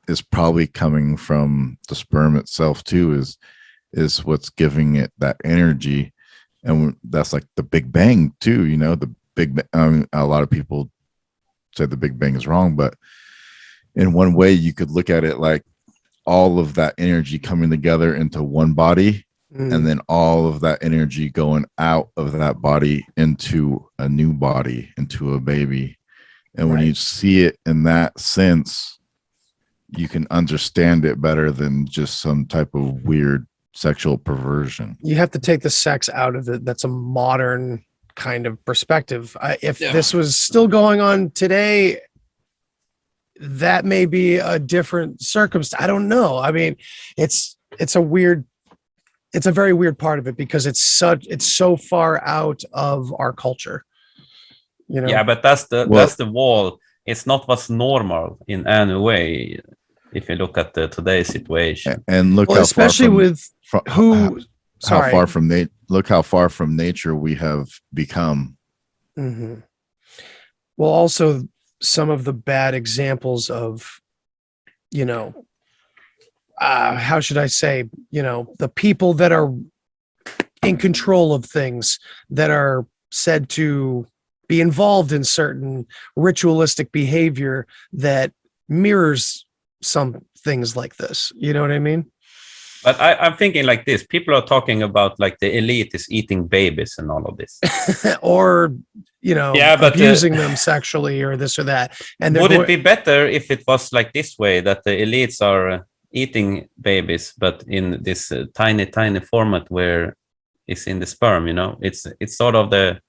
is probably coming from the sperm itself too, is what's giving it that energy. And that's like the Big Bang too, the Big Bang. A lot of people say the Big Bang is wrong, but in one way you could look at it like all of that energy coming together into one body, and then all of that energy going out of that body into a new body, into a baby. And when you see it in that sense, you can understand it better than just some type of weird sexual perversion. You have to take the sex out of it. That's a modern kind of perspective. If this was still going on today, that may be a different circumstance. I don't know. I mean, it's a very weird part of it, because it's so far out of our culture. Yeah, but that's the wall. It's not what's normal in any way, if you look at today's situation. And look how especially far from, how far from look how far from nature we have become. Mm-hmm. Well, also some of the bad examples of, how should I say, the people that are in control of things, that are said to be involved in certain ritualistic behavior that mirrors some things like this. You know what I mean? But I'm thinking like this. People are talking about like the elite is eating babies and all of this. Or, abusing them sexually or this or that. And would it be better if it was like this way, that the elites are eating babies, but in this tiny format where it's in the sperm, it's sort of the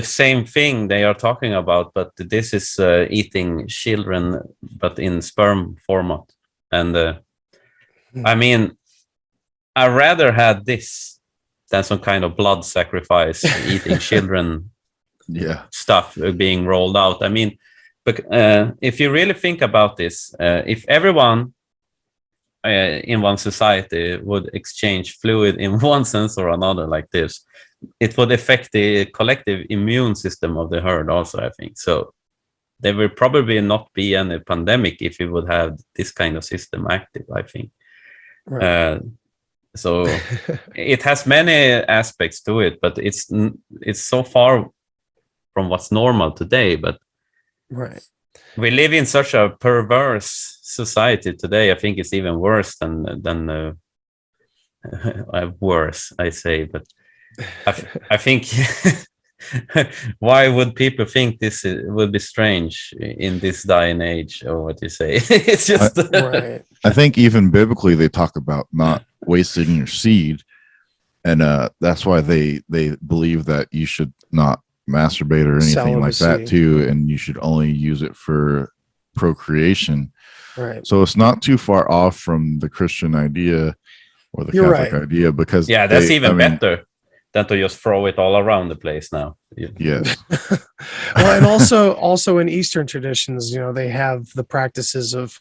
same thing they are talking about, but this is eating children, but in sperm format. And I mean, I rather had this than some kind of blood sacrifice, eating children stuff being rolled out. I mean, but if you really think about this, if everyone, in one society would exchange fluid in one sense or another like this, it would affect the collective immune system of the herd also, I think. So there will probably not be any pandemic if we would have this kind of system active, I think. Right. So it has many aspects to it, but it's so far from what's normal today. But right, we live in such a perverse society today. I think it's even worse than worse, I say. But I think why would people think this would be strange in this day and age, or what you say? It's just right. I think even biblically they talk about not wasting your seed, and that's why they believe that you should not masturbate or anything like that too, and you should only use it for procreation. Right. So it's not too far off from the Christian idea or the Catholic idea, because that's even better than to just throw it all around the place now. Yes. Well, and also in Eastern traditions, they have the practices of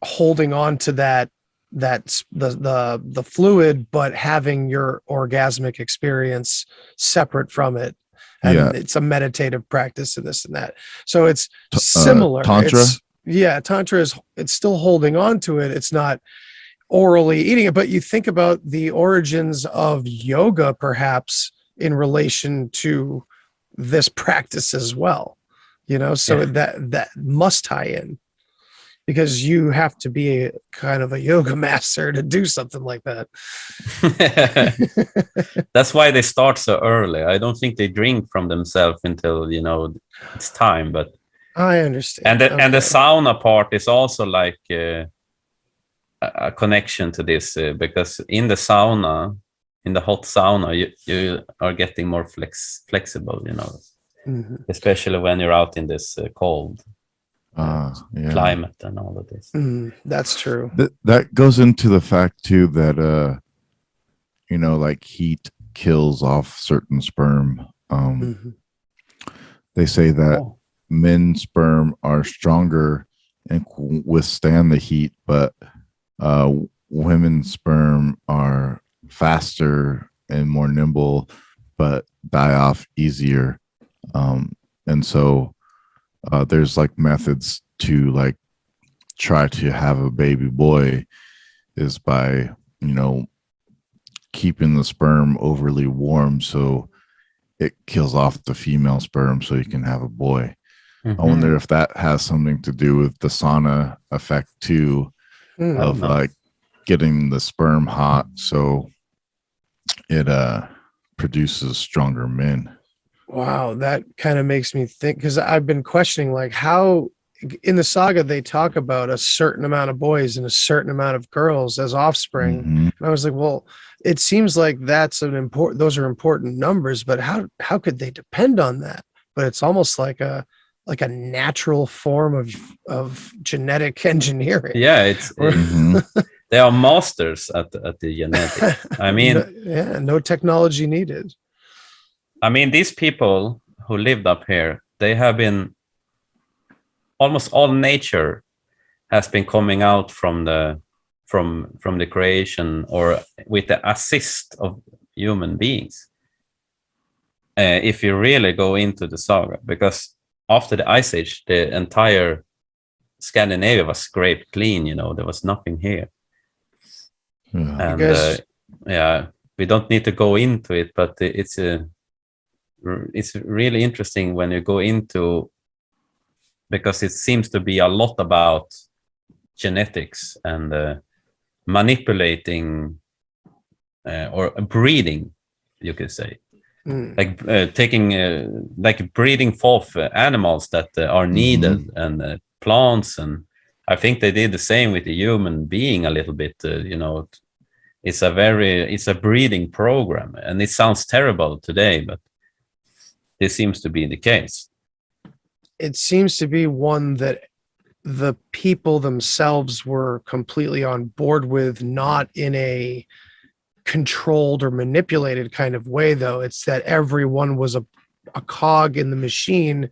holding on to the fluid, but having your orgasmic experience separate from it. And it's a meditative practice and this and that. So it's similar. Tantra? Tantra it's still holding on to it. It's not orally eating it, but you think about the origins of yoga perhaps in relation to this practice as well, so that must tie in, because you have to be kind of a yoga master to do something like that. That's why they start so early. I don't think they drink from themselves until it's time. But I understand. And the sauna part is also like a connection to this, because in the sauna, in the hot sauna, you are getting more flexible, especially when you're out in this cold climate and all of this. That's true. That goes into the fact too that like heat kills off certain sperm. They say that men's sperm are stronger and withstand the heat, but women's sperm are faster and more nimble, but die off easier. And so there's like methods to like try to have a baby boy is by, keeping the sperm overly warm so it kills off the female sperm so you can have a boy. I wonder if that has something to do with the sauna effect too, of like getting the sperm hot so it produces stronger men. Wow, that kind of makes me think, because I've been questioning like how in the saga they talk about a certain amount of boys and a certain amount of girls as offspring. And I was like, well, it seems like those are important numbers, but how could they depend on that? But it's almost like a natural form of genetic engineering. Yeah, it's they are masters at the genetics. I mean, no technology needed. I mean, these people who lived up here, they have been almost all nature has been coming out from the creation or with the assist of human beings. If you really go into the saga, because after the Ice Age, the entire Scandinavia was scraped clean. There was nothing here. And we don't need to go into it, but it's really interesting when you go into, because it seems to be a lot about genetics and manipulating or breeding, you could say. Like taking like breeding forth animals that are needed and plants, and I think they did the same with the human being a little bit. It's a breeding program, and it sounds terrible today, but this seems to be the case. It seems to be one that the people themselves were completely on board with, not in a controlled or manipulated kind of way, though. It's that everyone was a cog in the machine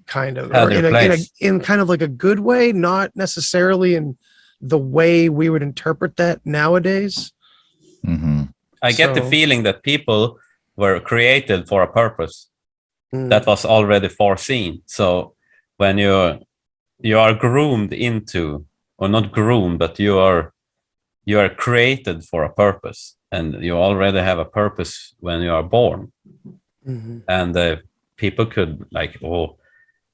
kind of, Had or their place. in kind of like a good way, not necessarily in the way we would interpret that nowadays. Mm-hmm. I get the So- feeling that people were created for a purpose Mm. that was already foreseen. So when you are groomed into, or not groomed, but you are created for a purpose, and you already have a purpose when you are born. Mhm. And people could like, oh,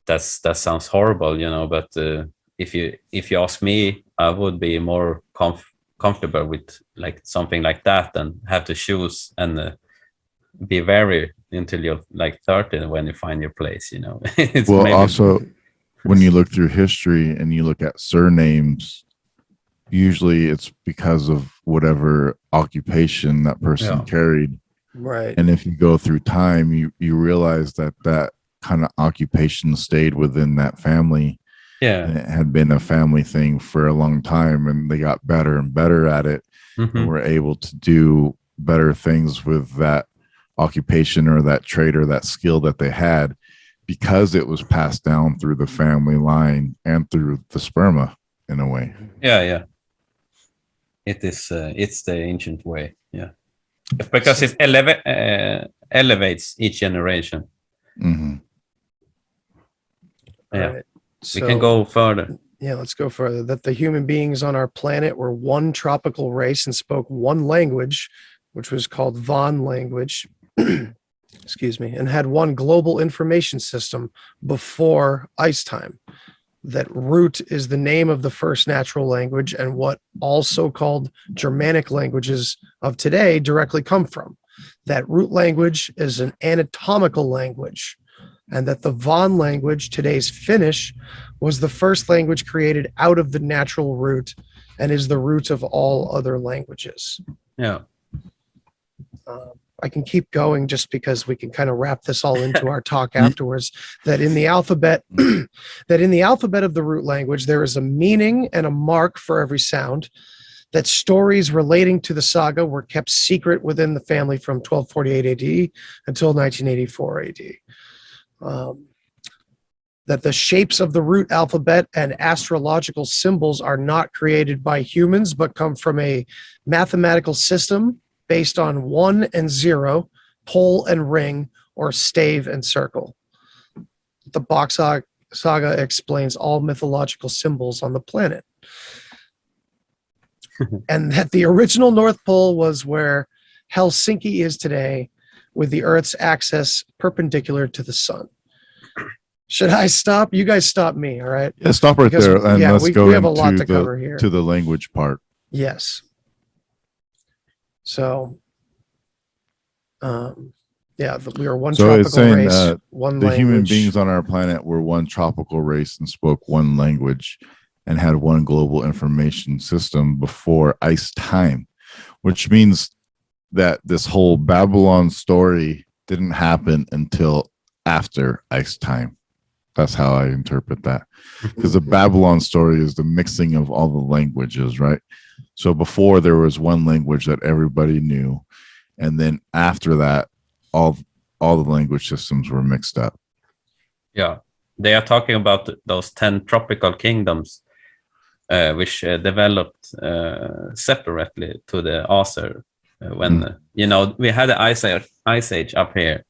that sounds horrible, you know. But if you ask me, I would be more comfortable with like something like that than have to choose and be very until you're like 30 when you find your place, you know. It's Well, maybe also, when you look through history and you look at surnames, usually it's because of whatever occupation that person Yeah. carried. Right. And if you go through time, you realize that kind of occupation stayed within that family. yeah. And it had been a family thing for a long time, and they got better and better at it, and Mhm. were able to do better things with that occupation or that trade or that skill that they had, because it was passed down through the family line and through the sperma in a way. Yeah. It is. It's the ancient way. Yeah, because it elevates each generation. Mm-hmm. Yeah. Right. We can go further. Yeah, let's go further. That the human beings on our planet were one tropical race and spoke one language, which was called Von language. Excuse me, and had one global information system before ice time. That root is the name of the first natural language and what all so-called Germanic languages of today directly come from. That root language is an anatomical language, and that the Von language, today's Finnish, was the first language created out of the natural root and is the root of all other languages. Yeah. I can keep going just because we can kind of wrap this all into our talk afterwards. That in the alphabet, of the root language, there is a meaning and a mark for every sound. That stories relating to the saga were kept secret within the family from 1248 AD until 1984 AD. That the shapes of the root alphabet and astrological symbols are not created by humans, but come from a mathematical system based on 1 and 0, pole and ring, or stave and circle. The Bock Saga explains all mythological symbols on the planet. And that the original North Pole was where Helsinki is today, with the Earth's axis perpendicular to the sun. Should I stop? You guys stop me, all right? Yeah, stop right Because, there, and yeah, let's we go have a lot to into cover here. to the language part. Yes. So, we are one So it's tropical saying race, one the language. human beings on our planet were one tropical race and spoke one language and had one global information system before ice time, which means that this whole Babylon story didn't happen until after ice time. That's how I interpret that. Because the Babylon story is the mixing of all the languages, right? So before there was one language that everybody knew, and then after that, all the language systems were mixed up. Yeah, they are talking about those 10 tropical kingdoms, which developed separately to the Acer. When we had the ice age up here,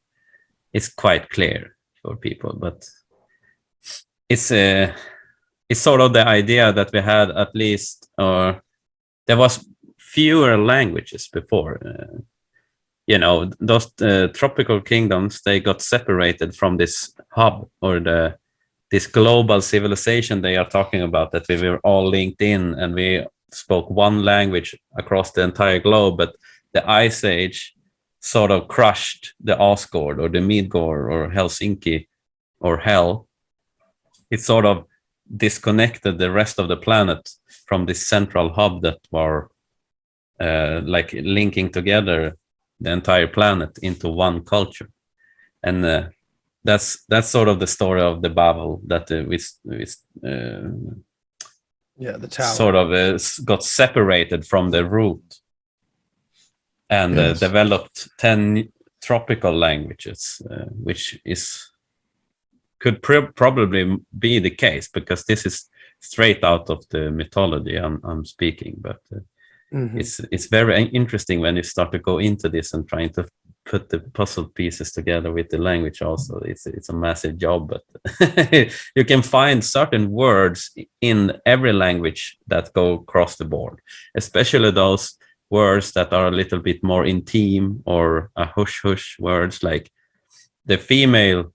it's quite clear for people, but it's sort of the idea that we had at least, or there was fewer languages before. Those tropical kingdoms, they got separated from this hub, or this global civilization they are talking about, that we were all linked in and we spoke one language across the entire globe. But the Ice Age sort of crushed the Asgard or the Midgård or Helsinki or Hell. It sort of disconnected the rest of the planet from this central hub that were like linking together the entire planet into one culture. And that's sort of the story of the Babel, that the tower sort of got separated from the root and developed 10 tropical languages, which is probably be the case, because this is straight out of the mythology I'm speaking. But it's very interesting when you start to go into this and trying to put the puzzle pieces together with the language. Also, it's a massive job, but you can find certain words in every language that go across the board, especially those words that are a little bit more intimate or a hush words, like the female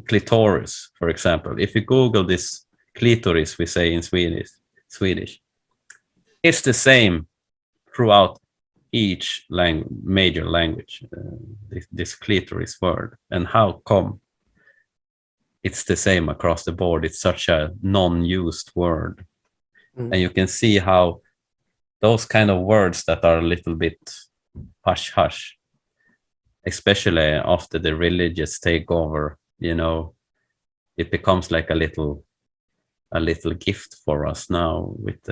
clitoris, for example. If you Google this clitoris, we say in Swedish, it's the same throughout each major language, this clitoris word. And how come it's the same across the board? It's such a non-used word. And you can see how those kind of words that are a little bit hush, especially after the religious takeover, it becomes like a little gift for us now with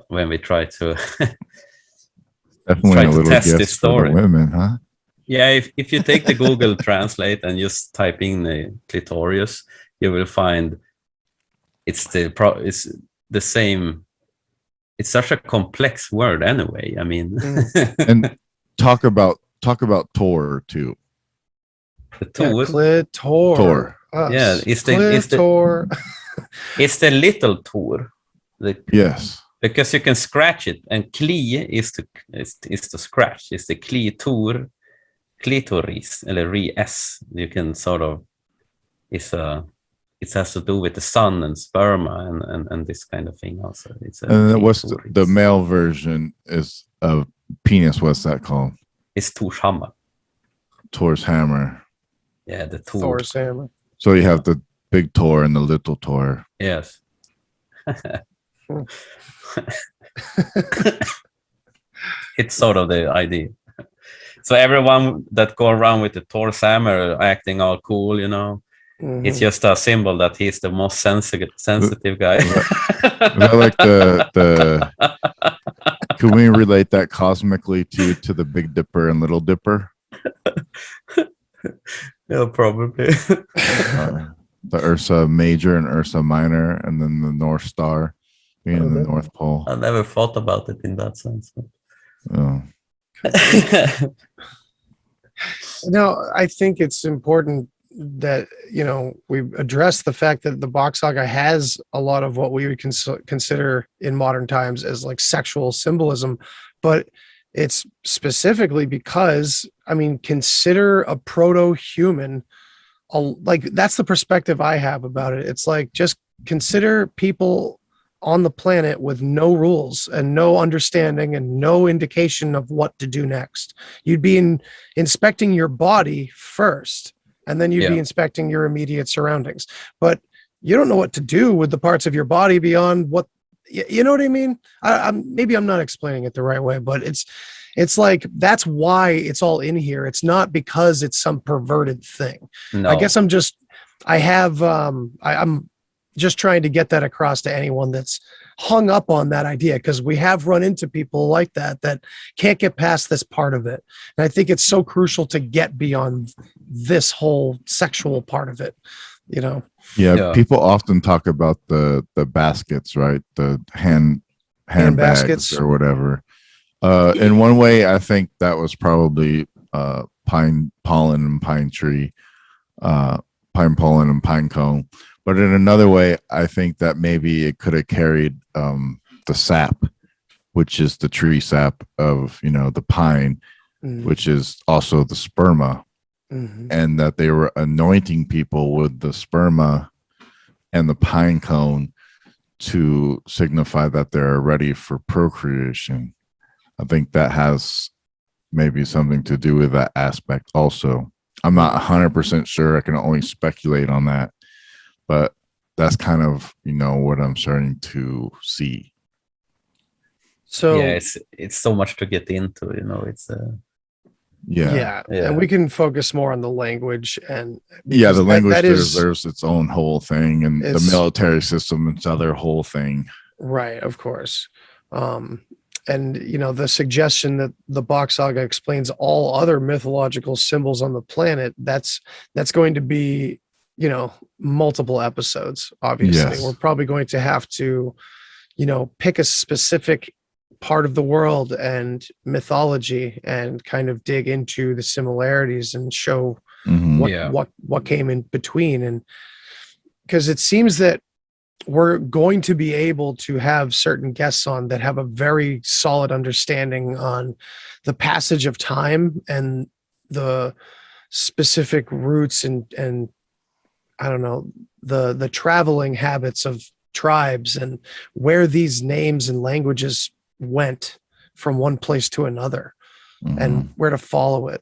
when we try to definitely try a to little test gift this for story. the women, huh? Yeah, if you take the Google Translate and just type in the clitoris, you will find it's the same. It's such a complex word anyway. I mean, and talk about Tor too. The Tor. Clitor. Yeah, it's the little Tor. Yes. Because you can scratch it, and kli is to scratch. It's the clitor, clitoris, or res. You can sort of, it has to do with the sun and sperma and this kind of thing also. And what's the male version is of penis? What's that called? It's Tor's hammer. Tor's hammer. Yeah, the Tor. Thor's hammer. So you have the big Tor and the little Tor. Yes. It's sort of the idea. So everyone that go around with the Tor's hammer acting all cool, it's just a symbol that he's the most sensitive guy. Is that like the can we relate that cosmically to the Big Dipper and Little Dipper? Yeah, probably. The Ursa Major and Ursa Minor, and then the North Star being in the North Pole. I never thought about it in that sense. Oh. No, I think it's important that we address the fact that the Bock Saga has a lot of what we would consider in modern times as like sexual symbolism, but it's specifically because, consider a proto-human, like that's the perspective I have about it. It's like, just consider people on the planet with no rules and no understanding and no indication of what to do next. You'd be inspecting your body first, and then you'd be inspecting your immediate surroundings. But you don't know what to do with the parts of your body beyond what, you know what I mean? Maybe I'm not explaining it the right way, but it's like, that's why it's all in here. It's not because it's some perverted thing. No. I guess I'm just trying to get that across to anyone that's hung up on that idea, because we have run into people like that can't get past this part of it. And I think it's so crucial to get beyond this whole sexual part of it, Yeah, people often talk about the baskets, right? The hand baskets or whatever. In one way, I think that was probably pine pollen and pine tree, pine pollen and pine cone. But in another way, I think that maybe it could have carried the sap, which is the tree sap of, the pine, which is also the sperma, and that they were anointing people with the sperma and the pine cone to signify that they're ready for procreation. I think that has maybe something to do with that aspect also. I'm not 100% sure. I can only speculate on that. But that's kind of, what I'm starting to see. So yeah, it's so much to get into, it's yeah, and we can focus more on the language, and the language deserves its own whole thing, and the military system is other whole thing. Right, of course. And the suggestion that the Bock Saga explains all other mythological symbols on the planet, that's going to be multiple episodes. Obviously, Yes. we're probably going to have to, pick a specific part of the world and mythology and kind of dig into the similarities and show Mhm. what came in between. And because it seems that we're going to be able to have certain guests on that have a very solid understanding on the passage of time and the specific roots and I don't know, the traveling habits of tribes and where these names and languages went from one place to another and Mhm. where to follow it.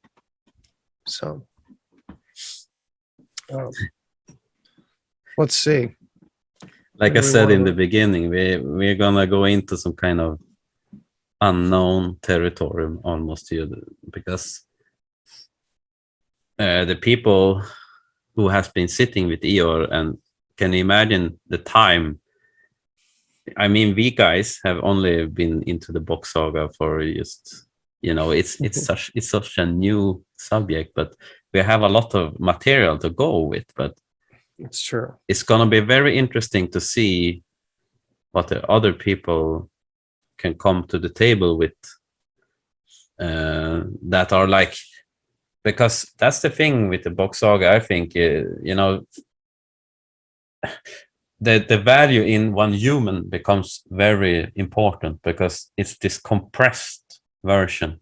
So um, let's see. Like Do I we said in wanna- the beginning, we're gonna go into some kind of unknown territory almost here, because the people who has been sitting with Eeyore, and can you imagine the time? I mean, we guys have only been into the Bock Saga for just, it's such a new subject, but we have a lot of material to go with. But It's true. it's gonna be very interesting to see what the other people can come to the table with, that are like, because that's the thing with the Bock Saga. I think the value in one human becomes very important, because it's this compressed version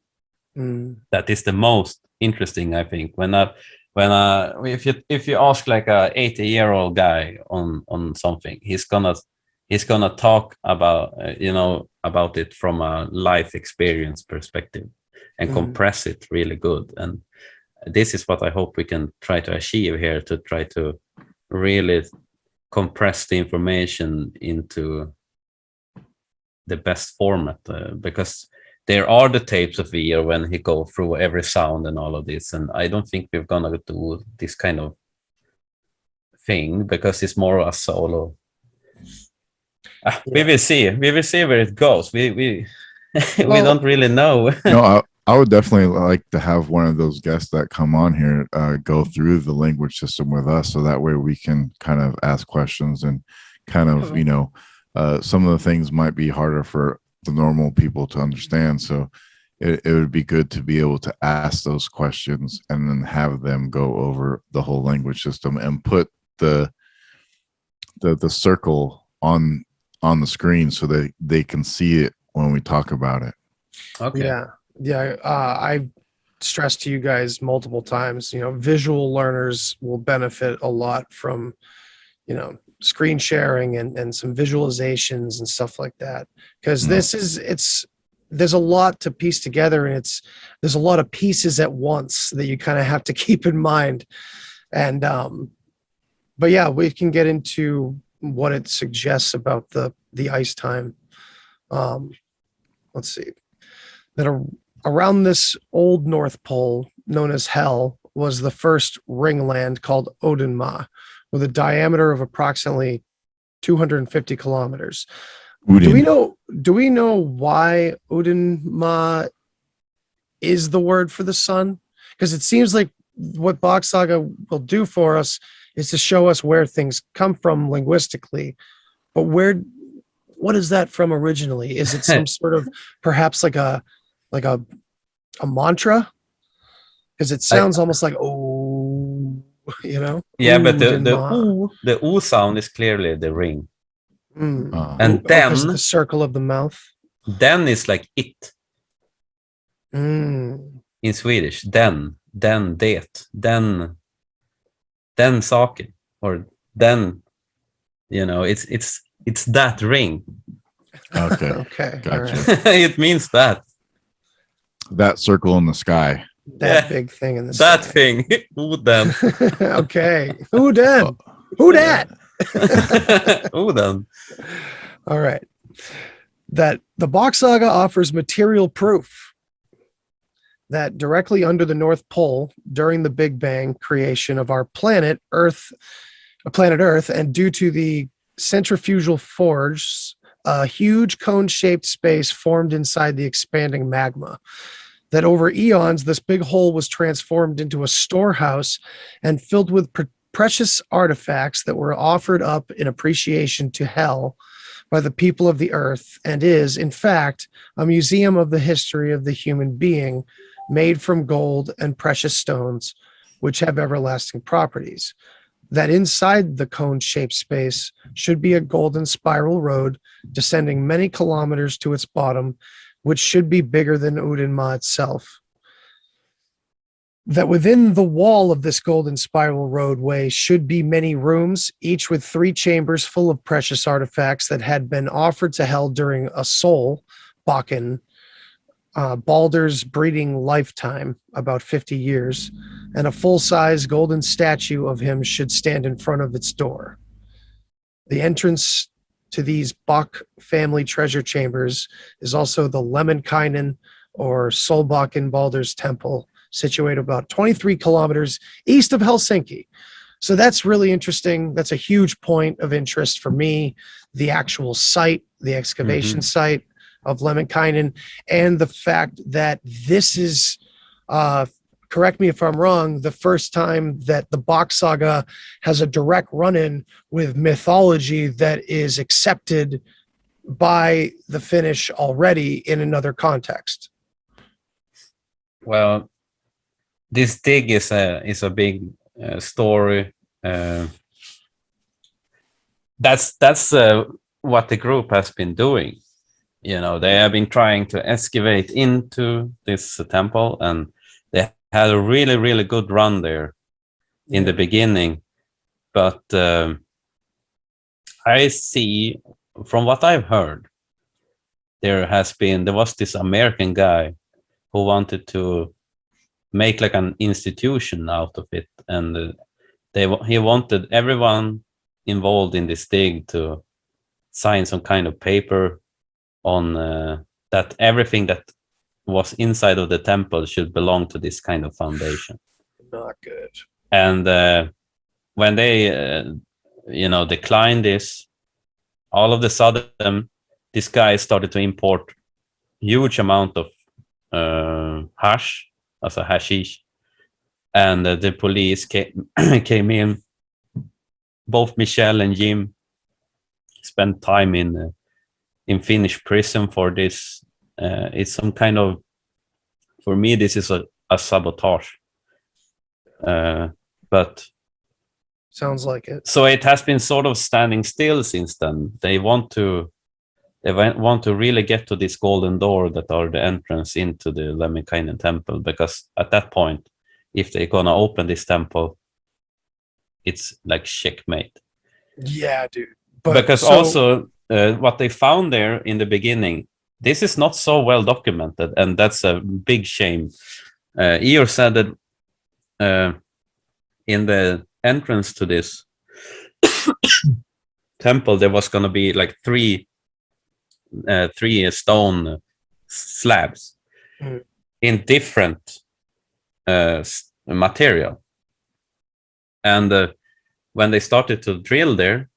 that is the most interesting. I think if you ask like a 80-year-old guy on something, he's gonna talk about about it from a life experience perspective and compress it really good. And this is what I hope we can try to achieve here, to try to really compress the information into the best format, because there are the tapes of Eeyore when he go through every sound and all of this, and I don't think we're gonna do this kind of thing because it's more a solo. We will see where it goes. We we don't really know. No, I would definitely like to have one of those guests that come on here go through the language system with us, so that way we can kind of ask questions and kind of some of the things might be harder for the normal people to understand. So it would be good to be able to ask those questions and then have them go over the whole language system and put the circle on the screen so that they can see it when we talk about it. Okay. Yeah. I've stressed to you guys multiple times, visual learners will benefit a lot from, screen sharing and some visualizations and stuff like that. Because there's a lot to piece together, and there's a lot of pieces at once that you kind of have to keep in mind. And, but yeah, we can get into what it suggests about the ice time. Let's see. That around this old North Pole, known as Hell, was the first ring land called Odinma, with a diameter of approximately 250 kilometers. Udin. Do we know why Odinma is the word for the sun? Because it seems like what Bock Saga will do for us is to show us where things come from linguistically, but what is that from originally? Is it some sort of perhaps like a mantra? Because it sounds almost like Yeah, but Odinma. the oo sound is clearly the ring. And Because the circle of the mouth. Then is like it Mm. in Swedish. Den, det, den saken, or then, it's that ring. okay, Okay, gotcha. all right. It means that circle in the sky. That big thing in the that sky. thing. Ooh, then. Okay. Who then? Who dat? Ooh, then. All right. That the Bock Saga offers material proof that directly under the North Pole, during the Big Bang creation of our planet Earth, and due to the centrifugal force, a huge cone-shaped space formed inside the expanding magma. That over eons, this big hole was transformed into a storehouse and filled with precious artifacts that were offered up in appreciation to Hel by the people of the earth, and is, in fact, a museum of the history of the human being made from gold and precious stones, which have everlasting properties. That inside the cone-shaped space should be a golden spiral road descending many kilometers to its bottom, which should be bigger than Udenma itself. That within the wall of this golden spiral roadway should be many rooms, each with 3 chambers full of precious artifacts that had been offered to Hel during a soul, Bakken, Baldur's breeding lifetime, about 50 years, and a full-size golden statue of him should stand in front of its door. The entrance to these Bock family treasure chambers is also the Lemminkainen, or Solbakken Baldur's temple, situated about 23 kilometers east of Helsinki. So that's really interesting. That's a huge point of interest for me. The actual site, the excavation site of Lemminkainen, and the fact that this is, correct me if I'm wrong, the first time that the Bock Saga has a direct run-in with mythology that is accepted by the Finnish already in another context. Well, this dig is a big story. That's what the group has been doing. You know, they have been trying to excavate into this temple, and they had a really, really good run there in the beginning. But I see, from what I've heard, there was this American guy who wanted to make like an institution out of it, and he wanted everyone involved in this dig to sign some kind of paper on that everything that was inside of the temple should belong to this kind of foundation. Not good. And when they declined this, all of a sudden this guy started to import huge amount of hash, as a hashish, and the police came in. Both Michelle and Jim spent time in Finnish prison for this. It's some kind of, for me, this is a sabotage. But sounds like it. So it has been sort of standing still since then. They want to really get to this golden door that are the entrance into the Lemminkainen temple, because at that point, if they're gonna open this temple, it's like checkmate. Yeah, dude. Also, what they found there in the beginning, this is not so well documented, and that's a big shame. Eeyore said that in the entrance to this temple, there was gonna be like three stone slabs in different material, and when they started to drill there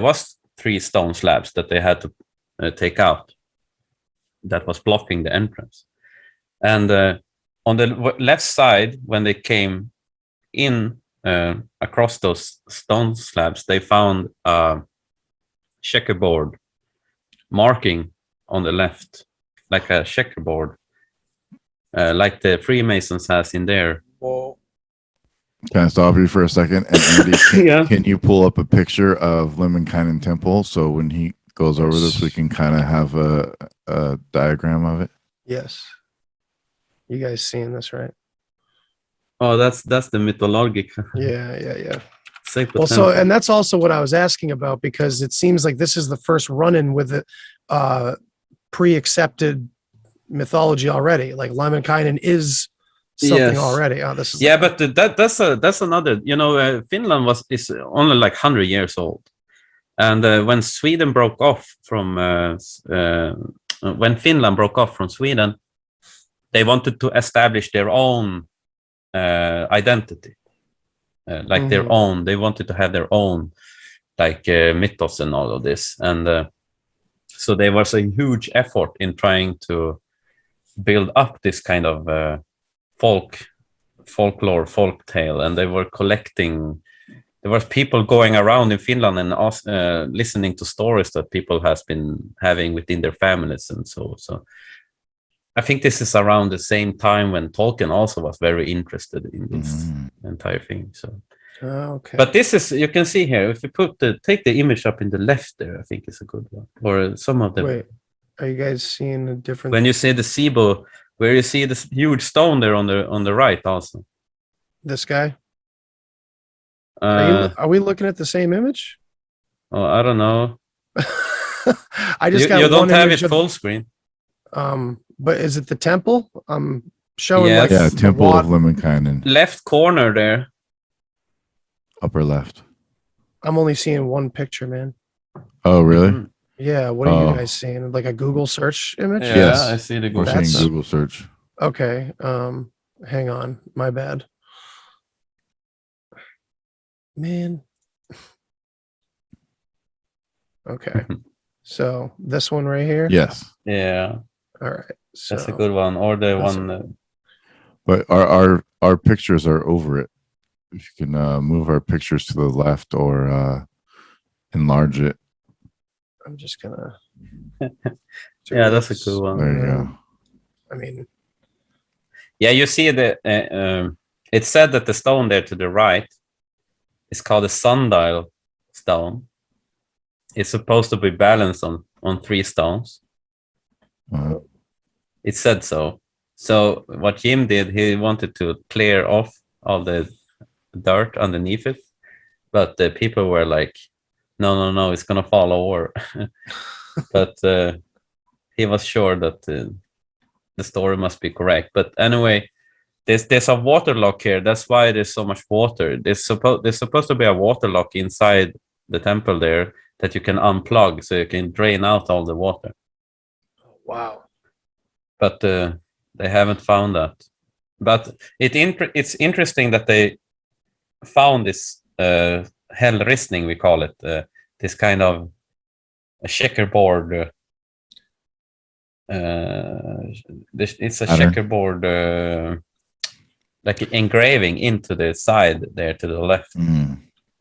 was 3 stone slabs that they had to take out that was blocking the entrance. And on the left side, when they came in across those stone slabs, they found a checkerboard marking on the left, like a checkerboard, like the Freemasons has in there. Whoa. Can I stop you for a second? And Andy, can you pull up a picture of Lemminkainen Temple, so when he goes over this, we can kind of have a diagram of it? Yes. You guys seeing this, right? Oh, that's the mythologic. Yeah. Well, so, and that's also what I was asking about, because it seems like this is the first run-in with the pre-accepted mythology already. Like Lemminkainen is something already. Oh, this is but that's another. You know, Finland is only like 100 years old, and when Sweden broke off from when Finland broke off from Sweden, they wanted to establish their own identity. Their own, they wanted to have their own mythos and all of this, and so there was a huge effort in trying to build up this kind of folk folklore, folk tale, and they were collecting. There was people going around in Finland and listening to stories that people has been having within their families, and so. I think this is around the same time when Tolkien also was very interested in this entire thing. So, Okay. but this is, you can see here, if you take the image up in the left there, I think it's a good one. Or some of them. Wait, are you guys seeing a different? When you see the Sibo, where you see this huge stone there on the right also. This guy? Are we looking at the same image? Oh, I don't know. I just got you don't one have image it full screen. But is it the temple? I'm showing Yes. like Yeah, the Temple of Lemminkainen, Left corner there. upper left. I'm only seeing one picture, man. Oh, really? Mhm. Yeah, what are you Oh. guys seeing? Like a Google search image? Yeah, Yes. I see the We're Google. seeing Google search. Okay. Hang on. My bad. Man. Okay. So this one right here? Yes. Yeah, All right. So that's a good one. Or the That's one. But our pictures are over it. If you can move our pictures to the left or enlarge it. I'm just gonna Yeah, that's a good one. There you go. I mean, Yeah, you see it said that the stone there to the right is called a Sundial Stone. It's supposed to be balanced on 3 stones. Uh, It said so. So what Jim did, he wanted to clear off all the dirt underneath it, but the people were like, no, it's gonna fall over. But he was sure that the story must be correct. But anyway, there's a water lock here. That's why there's so much water. There's supposed to be a water lock inside the temple there that you can unplug so you can drain out all the water. wow. But they haven't found that. But it's interesting that they found this hell risning, we call it, this kind of a checkerboard. It's a Pattern. checkerboard, like engraving into the side there to the left.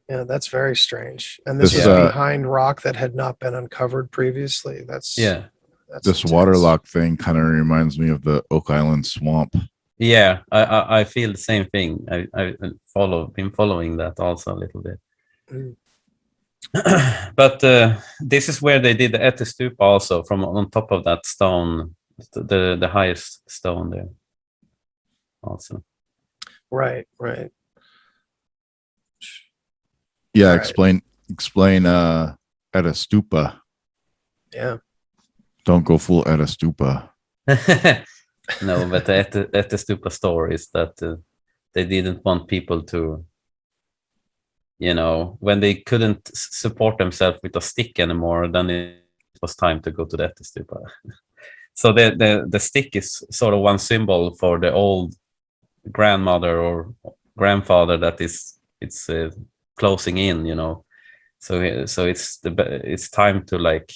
Yeah, that's very strange. And this This, was behind rock that had not been uncovered previously. That's That's this intense. waterlock thing kind of reminds me of the Oak Island swamp. Yeah, I feel the same thing. I've been following that also a little bit. Mm. But this is where they did the Ättestupa also, from on top of that stone, the highest stone there. Also, Right. Yeah, All right. explain Ättestupa. Yeah. Don't go full Ättestupa. no, but the Ättestupa story is that they didn't want people to, when they couldn't support themselves with a stick anymore, then it was time to go to the Ättestupa. So the stick is sort of one symbol for the old grandmother or grandfather that it's closing in, So it's time to like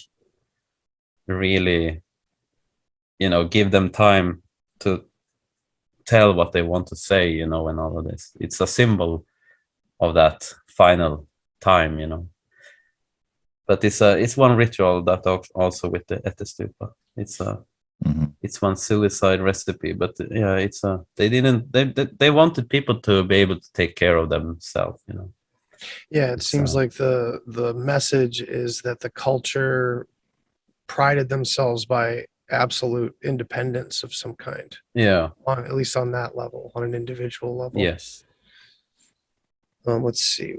really, give them time to tell what they want to say, and all of this. It's a symbol of that final time, But it's one ritual that also with the Ättestupa. It's one suicide recipe, but yeah, they wanted people to be able to take care of themselves, Yeah, it seems like the message is that the culture prided themselves by absolute independence of some kind. Yeah. At least on that level, on an individual level. Yes. Let's see.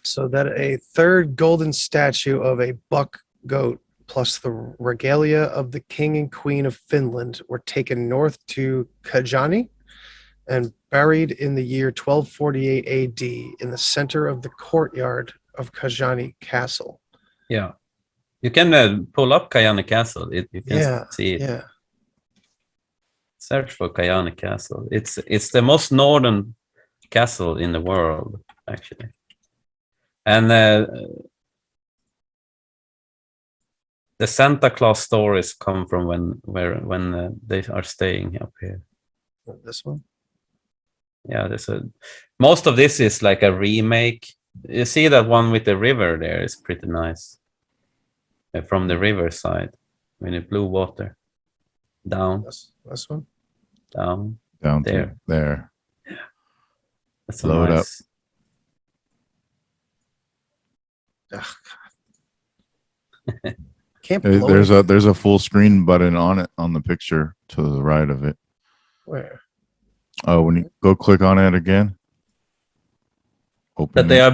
So that a third golden statue of a buck goat plus the regalia of the king and queen of Finland were taken north to Kajani and buried in the year 1248 AD in the center of the courtyard of Kajani Castle. Yeah. You can pull up Kajani Castle. You can see it. Yeah. Search for Kajani Castle. It's the most northern castle in the world, actually. And the Santa Claus stories come from when they are staying up here. This one? most of this is like a remake. You see that one with the river there is pretty nice. From the river side, when it blue water down, this one down there. To there. That's Load nice. Ugh, can't blow there's a full screen button on it on the picture to the right of it. Where? Oh, when you go click on it again. Open But they are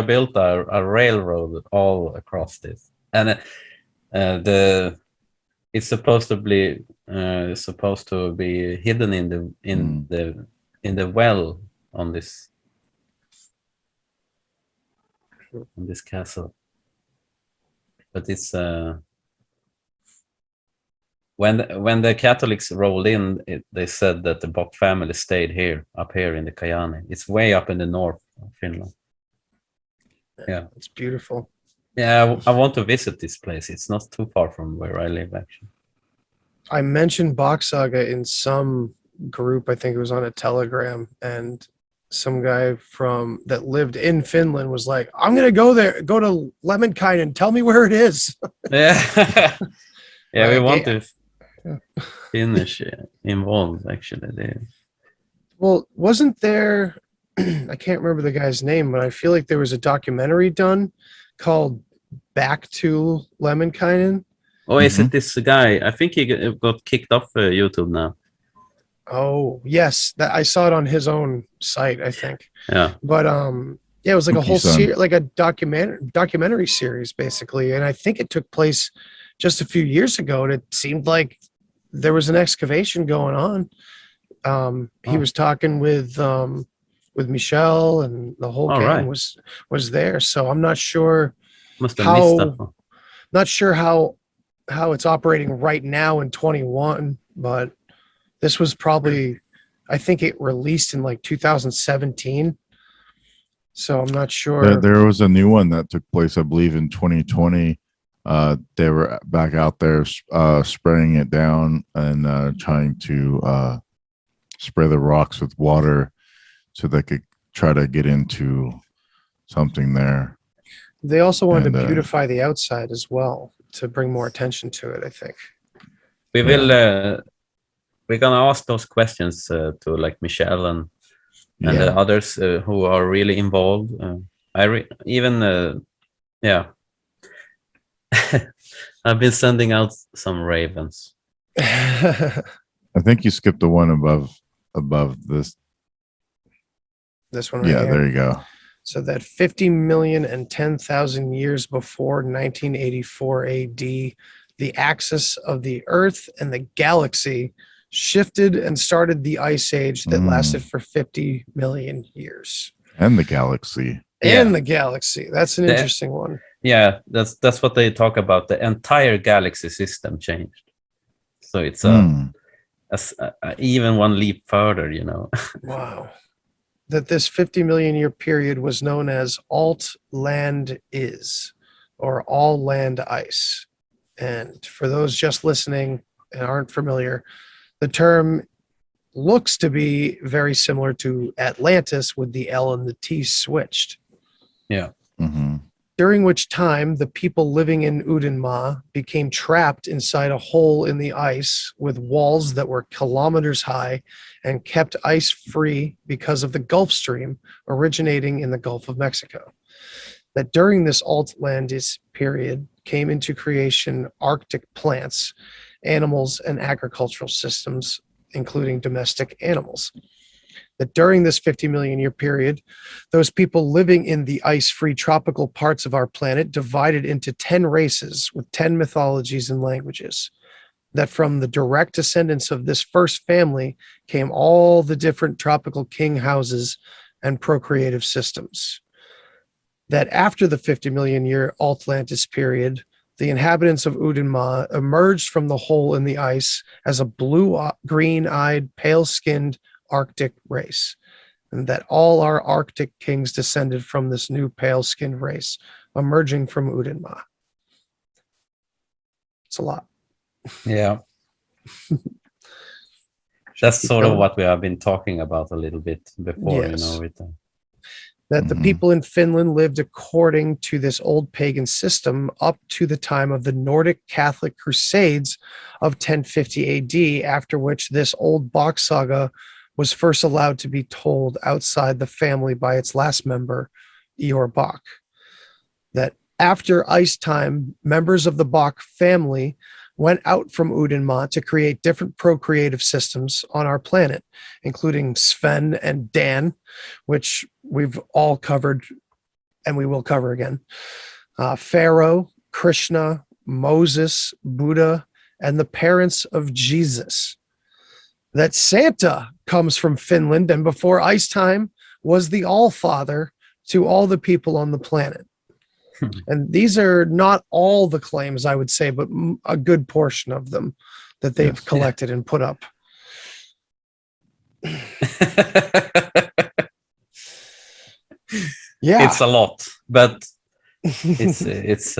built a railroad all across this, and it's supposed to be hidden in the well on this castle. But it's when the Catholics rolled in, they said that the Bock family stayed up here in the Kajani. It's way up in the north of Finland. Yeah, it's beautiful. Yeah, I want to visit this place. It's not too far from where I live, actually. I mentioned Bock Saga in some group. I think it was on a Telegram, and some guy that lived in Finland was like, "I'm gonna go there, go to Lemminkainen. Tell me where it is." Yeah, yeah, we want to finish involved actually. Well, wasn't there? I can't remember the guy's name, but I feel like there was a documentary done called "Back to Lemminkainen." Oh, is it this guy? I think he got kicked off YouTube now. Oh, yes, that I saw it on his own site, I think. Yeah. But yeah, it was like a whole series, like a documentary series, basically. And I think it took place just a few years ago. And it seemed like there was an excavation going on. He was talking with Michelle, and the whole gang was there. So I'm not sure missed that one. Not sure how it's operating right now in 21, but this was probably, I think it released in like 2017. So I'm not sure. There was a new one that took place, I believe, in 2020. They were back out there spraying it down and trying to spray the rocks with water so they could try to get into something there. They also wanted to beautify the outside as well to bring more attention to it, I think. We will... we're gonna ask those questions to like Michelle and the others who are really involved. I've been sending out some ravens. I think you skipped the one above this. This one right here. There you go. So that 50 million and 10,000 years before 1984 AD, the axis of the Earth and the galaxy shifted and started the ice age that lasted for 50 million years. And the galaxy. And the galaxy. That's an interesting one. Yeah, that's what they talk about. The entire galaxy system changed. So it's even one leap further, you know. Wow. That this 50 million year period was known as alt land is, or all land ice. And for those just listening and aren't familiar, the term looks to be very similar to Atlantis with the L and the T switched. Yeah. Mm-hmm. During which time the people living in Udenma became trapped inside a hole in the ice with walls that were kilometers high and kept ice free because of the Gulf Stream originating in the Gulf of Mexico. That during this Altlandis period came into creation Arctic plants, animals, and agricultural systems, including domestic animals. That during this 50 million year period, those people living in the ice-free tropical parts of our planet divided into 10 races with 10 mythologies and languages. That from the direct descendants of this first family came all the different tropical king houses and procreative systems. That after the 50 million year Altlantis period, the inhabitants of Udenma emerged from the hole in the ice as a blue-green-eyed, pale-skinned Arctic race, and that all our Arctic kings descended from this new pale-skinned race emerging from Udenma. It's a lot. Yeah. That's Keep sort of going. what we have been talking about a little bit before, Yes. with That the people in Finland lived according to this old pagan system up to the time of the Nordic Catholic Crusades of 1050 AD, after which this old Bock Saga was first allowed to be told outside the family by its last member, Eeyore Bock. That after ice time, members of the Bock family went out from Udenma to create different procreative systems on our planet, including Sven and Dan, which we've all covered and we will cover again. Pharaoh, Krishna, Moses, Buddha, and the parents of Jesus. That Santa comes from Finland and before ice time was the All-Father to all the people on the planet. And these are not all the claims, I would say, but a good portion of them that they've collected and put up. Yeah, it's a lot, but it's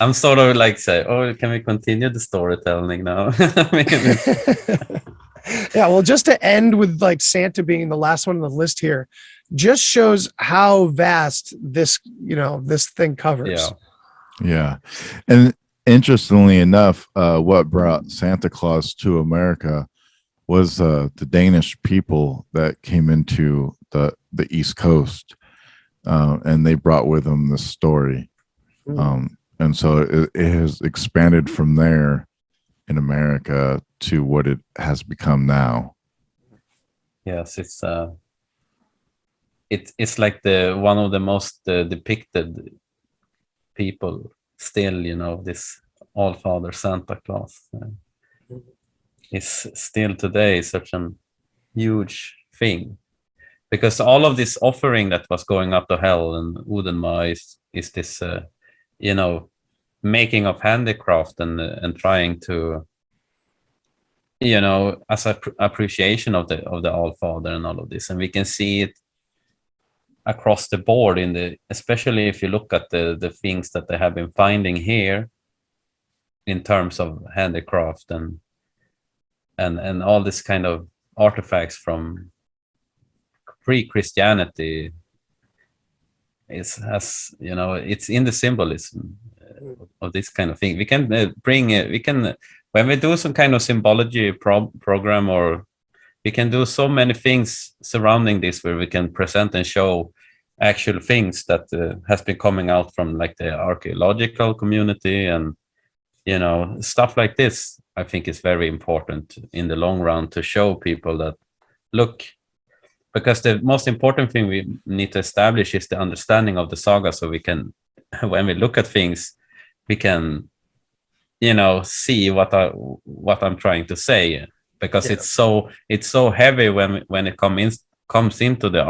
I'm sort of like say, oh, can we continue the storytelling now? Yeah, well, just to end with like Santa being the last one on the list here, just shows how vast this, this thing covers. Yeah. And interestingly enough, what brought Santa Claus to America was the Danish people that came into the East Coast, and they brought with them this story. And so it has expanded from there in America to what it has become now. Yes, it's like the one of the most depicted people still, this All-Father Santa Claus is still today such a huge thing, because all of this offering that was going up to hell and Udenma is this making of handicraft and trying to as appreciation of the All-Father and all of this. And we can see it across the board especially if you look at the things that they have been finding here in terms of handicraft and all this kind of artifacts from pre-Christianity. It's in the symbolism of this kind of thing. We can when we do some kind of symbology program, or we can do so many things surrounding this where we can present and show actual things that has been coming out from like the archaeological community and stuff like this. I think is very important in the long run to show people that look, because the most important thing we need to establish is the understanding of the saga, so we can when we look at things we can see what I'm trying to say, because it's so heavy when it comes into the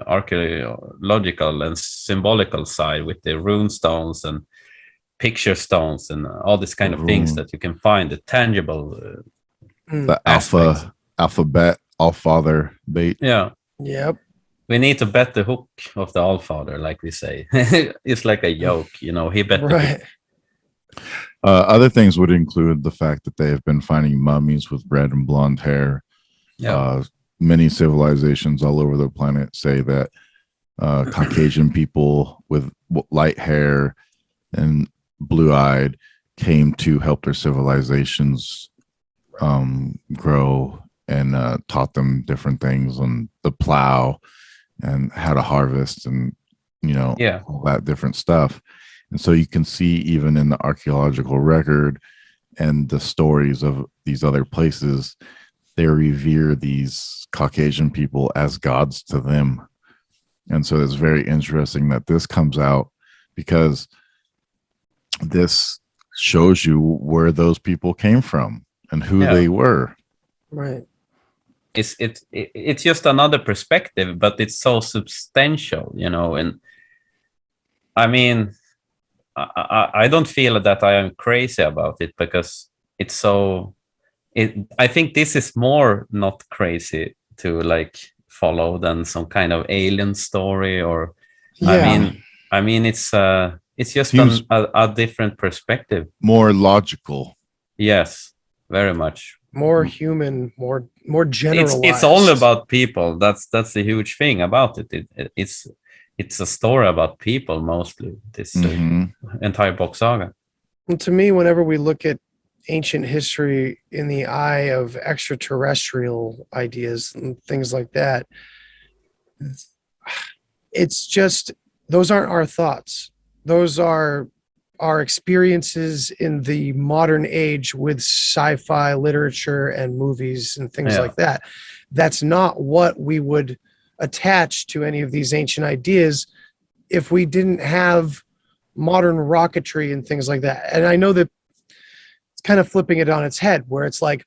archaeological and symbolical side with the rune stones and picture stones and all this kind of things that you can find, the tangible the aspects. alphabet All-Father bait. Yep. We need to bet the hook of the All-Father, like we say. It's like a joke, he bet the hook. Other things would include the fact that they have been finding mummies with red and blonde hair. Many civilizations all over the planet say that Caucasian people with light hair and blue-eyed came to help their civilizations grow and taught them different things on the plow and how to harvest and all that different stuff. And so you can see even in the archaeological record and the stories of these other places, they revere these Caucasian people as gods to them. And so it's very interesting that this comes out, because this shows you where those people came from and who they were. Right. It's just another perspective, but it's so substantial, and I mean, I don't feel that I am crazy about it, because it's so. I think this is more not crazy to like follow than some kind of alien story, or I mean it's just a different perspective, more logical. Yes, very much. more human, more generalized. It's all about people. That's the huge thing about it. It's a story about people mostly. This entire Bock Saga. And to me, whenever we look at ancient history in the eye of extraterrestrial ideas and things like that, it's just, those aren't our thoughts. Those are our experiences in the modern age with sci-fi literature and movies and things like that. That's not what we would attach to any of these ancient ideas if we didn't have modern rocketry and things like that. And I know that it's kind of flipping it on its head, where it's like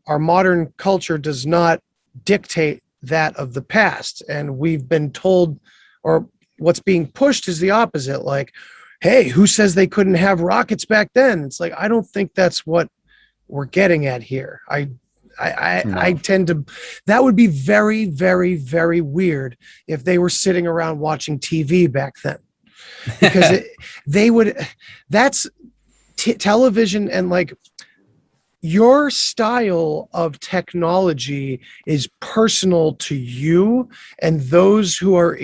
our modern culture does not dictate that of the past. And we've been told, or what's being pushed is the opposite. Like, hey, who says they couldn't have rockets back then? It's like, I don't think that's what we're getting at here. I tend to, that would be very, very, very weird if they were sitting around watching TV back then, because they would, that's television, and like your style of technology is personal to you and those who are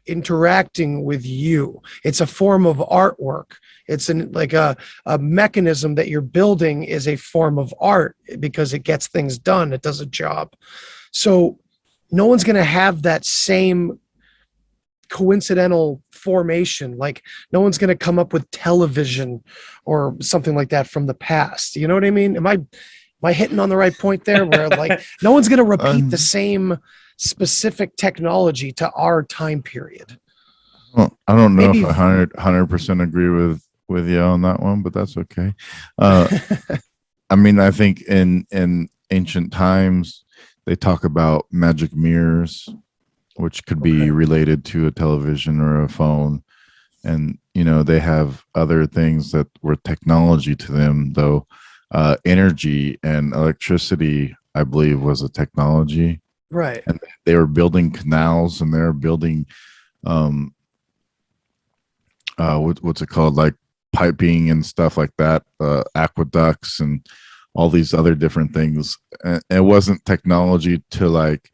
interacting with you. It's a form of artwork. It's like a mechanism that you're building is a form of art because it gets things done. It does a job. So no one's going to have that same coincidental formation. Like no one's going to come up with television or something like that from the past. You know what I mean? Am I hitting on the right point there? Where like no one's going to repeat the same specific technology to our time period. Well, I don't know if I 100% agree with you on that one, but that's okay. I mean, I think in ancient times they talk about magic mirrors, which could be related to a television or a phone, and you know they have other things that were technology to them, though. Energy and electricity, I believe, was a technology. Right. And they were building canals, and they were building what's it called, like piping and stuff like that, aqueducts and all these other different things. And it wasn't technology to like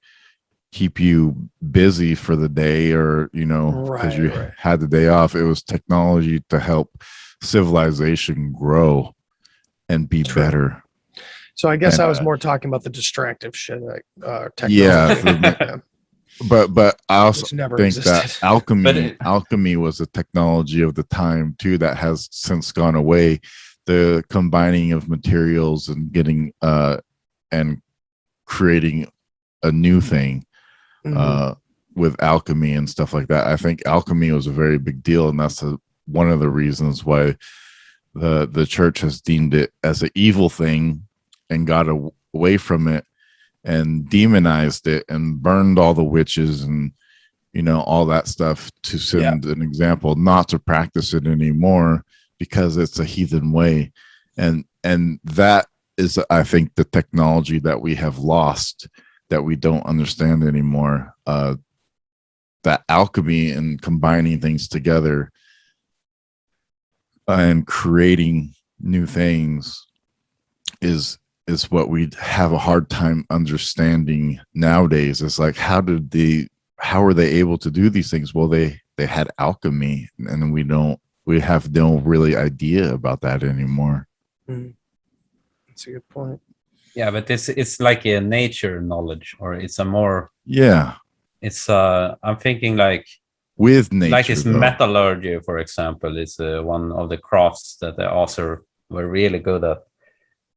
keep you busy for the day, or you know, because you had the day off. It was technology to help civilization grow and be better. So I guess I was more talking about the distractive shit, like technology. Yeah, but I also think that alchemy was a technology of the time too that has since gone away. The combining of materials and getting and creating a new thing with alchemy and stuff like that. I think alchemy was a very big deal, and that's one of the reasons why the church has deemed it as an evil thing and got away from it and demonized it and burned all the witches and you know all that stuff to send an example not to practice it anymore because it's a heathen way. And that is, I think, the technology that we have lost, that we don't understand anymore. That alchemy and combining things together and creating new things is what we have a hard time understanding nowadays. It's like, how were they able to do these things? Well, they had alchemy, and we have no really idea about that anymore. That's a good point. Yeah, but it's like a nature knowledge, or it's a more it's I'm thinking like with nature, like it's metallurgy, for example, is one of the crafts that the author were really good at.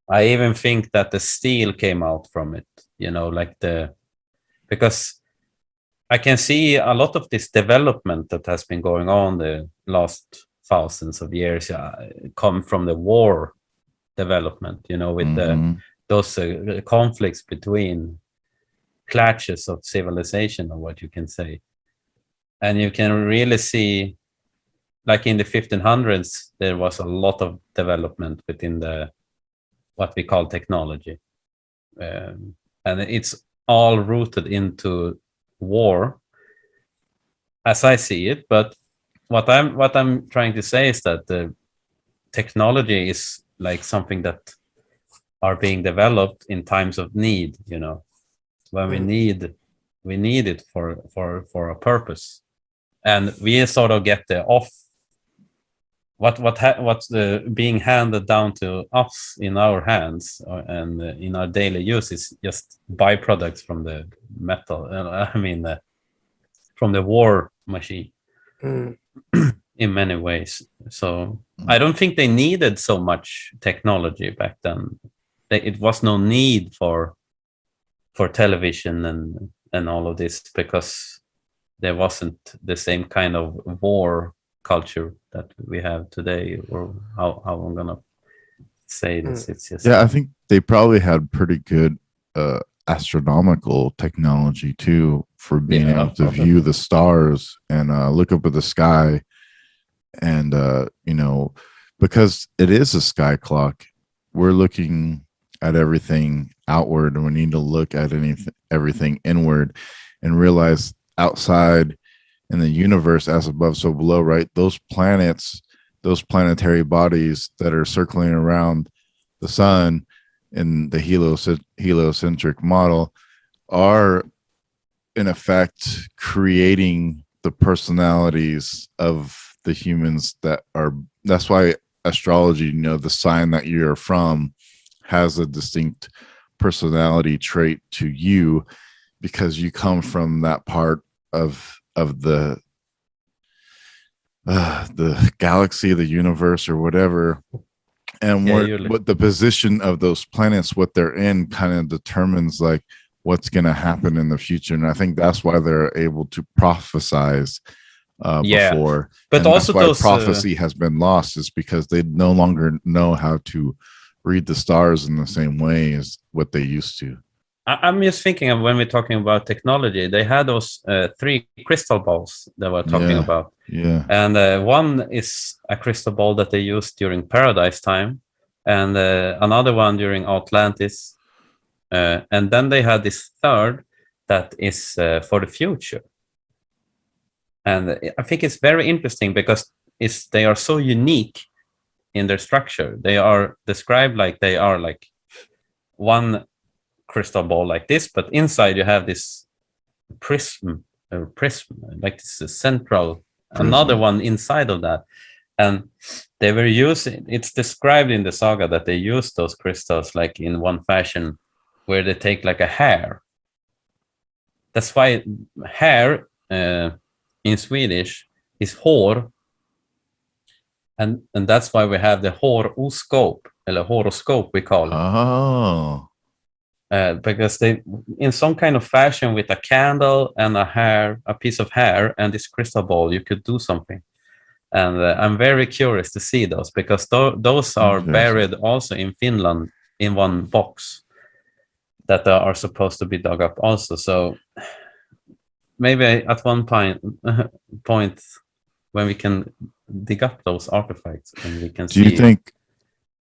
I even think that the steel came out from it, you know, like because I can see a lot of this development that has been going on the last thousands of years come from the war development, you know, with those conflicts between clashes of civilization, or what you can say. And you can really see, like in the 1500s, there was a lot of development within what we call technology. And it's all rooted into war, as I see it. But what I'm trying to say is that the technology is like something that are being developed in times of need, you know, when we need it for a purpose, and we sort of get the off what's the being handed down to us in our hands and in our daily use is just byproducts from the metal. I mean, from the war machine in many ways. So I don't think they needed so much technology back then. It was no need for television and all of this, because there wasn't the same kind of war culture that we have today, or how I'm gonna say this. It's just, I think they probably had pretty good astronomical technology too, for being able to view the stars and look up at the sky, and you know, because it is a sky clock, we're looking at everything outward, and we need to look at everything inward and realize outside in the universe, as above so below, right? Those planets, those planetary bodies that are circling around the sun in the heliocentric model are in effect creating the personalities of the humans that are. That's why astrology, you know, the sign that you're from has a distinct personality trait to you, because you come from that part of the galaxy, the universe, or whatever. And what the position of those planets, what they're in, kind of determines like what's going to happen in the future. And I think that's why they're able to prophesize before. But and also that's why prophecy has been lost, is because they no longer know how to read the stars in the same way as what they used to. I'm just thinking of, when we're talking about technology, they had those 3 crystal balls that we're talking about. Yeah. And one is a crystal ball that they used during Paradise time, and another one during Atlantis. And then they had this third that is for the future. And I think it's very interesting because they are so unique in their structure. They are described like they are like one crystal ball like this, but inside you have this prism, like this central prism. Another one inside of that. And they were using, it's described in the saga that they use those crystals like in one fashion where they take like a hair. That's why hair in Swedish is hår, and that's why we have the horoscope, or horoscope we call it. Oh. Because they, in some kind of fashion, with a candle and a piece of hair and this crystal ball, you could do something. And I'm very curious to see those, because those are buried also in Finland in one box that are supposed to be dug up also. So maybe at one point when we can dig up those artifacts and we can see.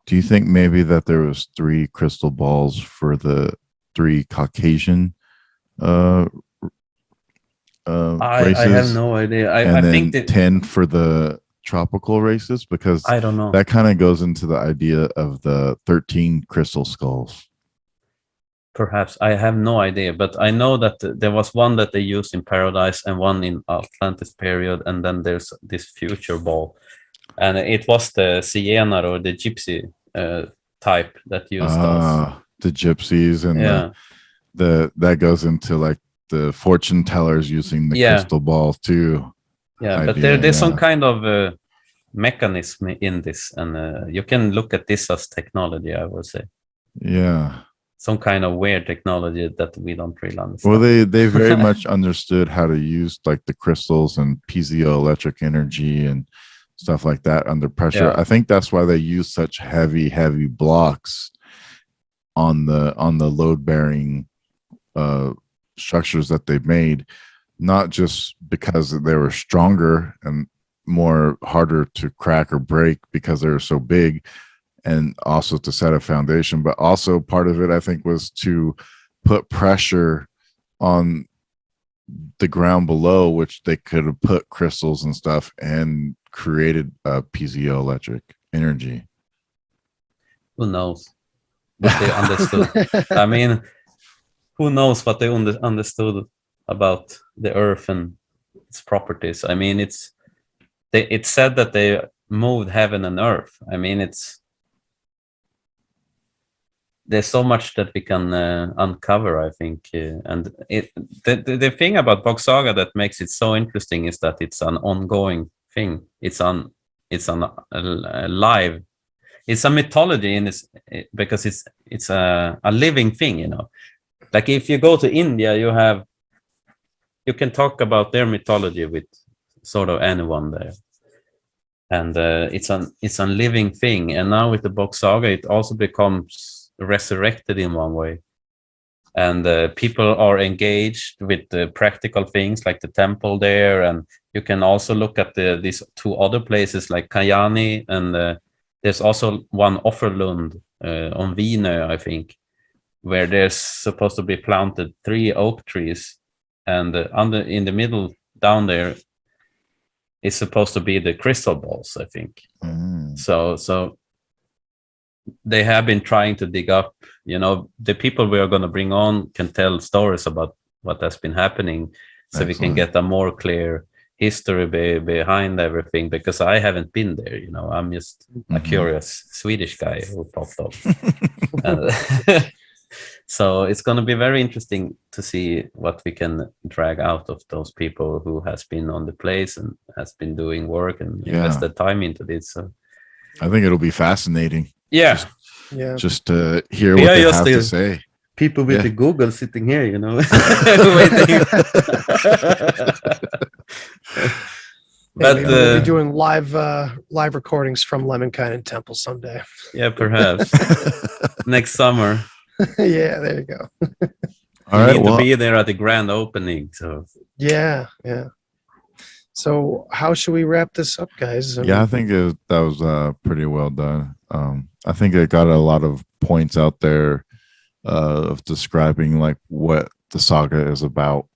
Do you think maybe that there was 3 crystal balls for the 3 Caucasian races? I have no idea. I think that 10 for the tropical races, because I don't know. That kind of goes into the idea of the 13 crystal skulls. Perhaps. I have no idea, but I know that there was one that they used in Paradise and one in Atlantis period, and then there's this future ball, and it was the Siena or the Gypsy type that used those. The gypsies, and that goes into like the fortune tellers using the crystal ball too. Yeah, but there's some kind of mechanism in this, and you can look at this as technology, I would say. Yeah. Some kind of weird technology that we don't really understand. Well, they very much understood how to use like the crystals and piezoelectric energy and stuff like that under pressure. Yeah. I think that's why they use such heavy blocks on the load bearing structures that they made, not just because they were stronger and more harder to crack or break because they were so big, and also to set a foundation, but also part of it, I think, was to put pressure on the ground below, which they could have put crystals and stuff and created a piezoelectric energy. Who knows? what they understood. I mean, who knows what they understood about the earth and its properties. I mean, it's said that they moved heaven and earth. I mean, there's so much that we can uncover, I think. And the thing about Bock Saga that makes it so interesting is that it's an ongoing thing. It's a live. It's a mythology in this, because it's a living thing, you know. Like if you go to India, you can talk about their mythology with sort of anyone there. And it's a living thing. And now with the Bock Saga, it also becomes resurrected in one way, and people are engaged with the practical things like the temple there, and you can also look at these two other places like Kajani, and there's also one Offerlund on Vinö, I think, where there's supposed to be planted 3 oak trees, and in the middle down there is supposed to be the crystal balls, I think. So they have been trying to dig up, you know, the people we are going to bring on can tell stories about what has been happening. So we can get a more clear history behind everything, because I haven't been there, you know, I'm just a curious Swedish guy who popped up. So it's going to be very interesting to see what we can drag out of those people who has been on the place and has been doing work and invested time into this. So I think it'll be fascinating. Yeah. Just to hear what they have to say. People with the Google sitting here, you know, waiting. But maybe we'll be doing live recordings from Lemminkainen Temple someday. Yeah, perhaps next summer. Yeah, there you go. All right, need to be there at the grand opening. So yeah. So how should we wrap this up, guys? I think that was pretty well done. I think it got a lot of points out there of describing like what the saga is about,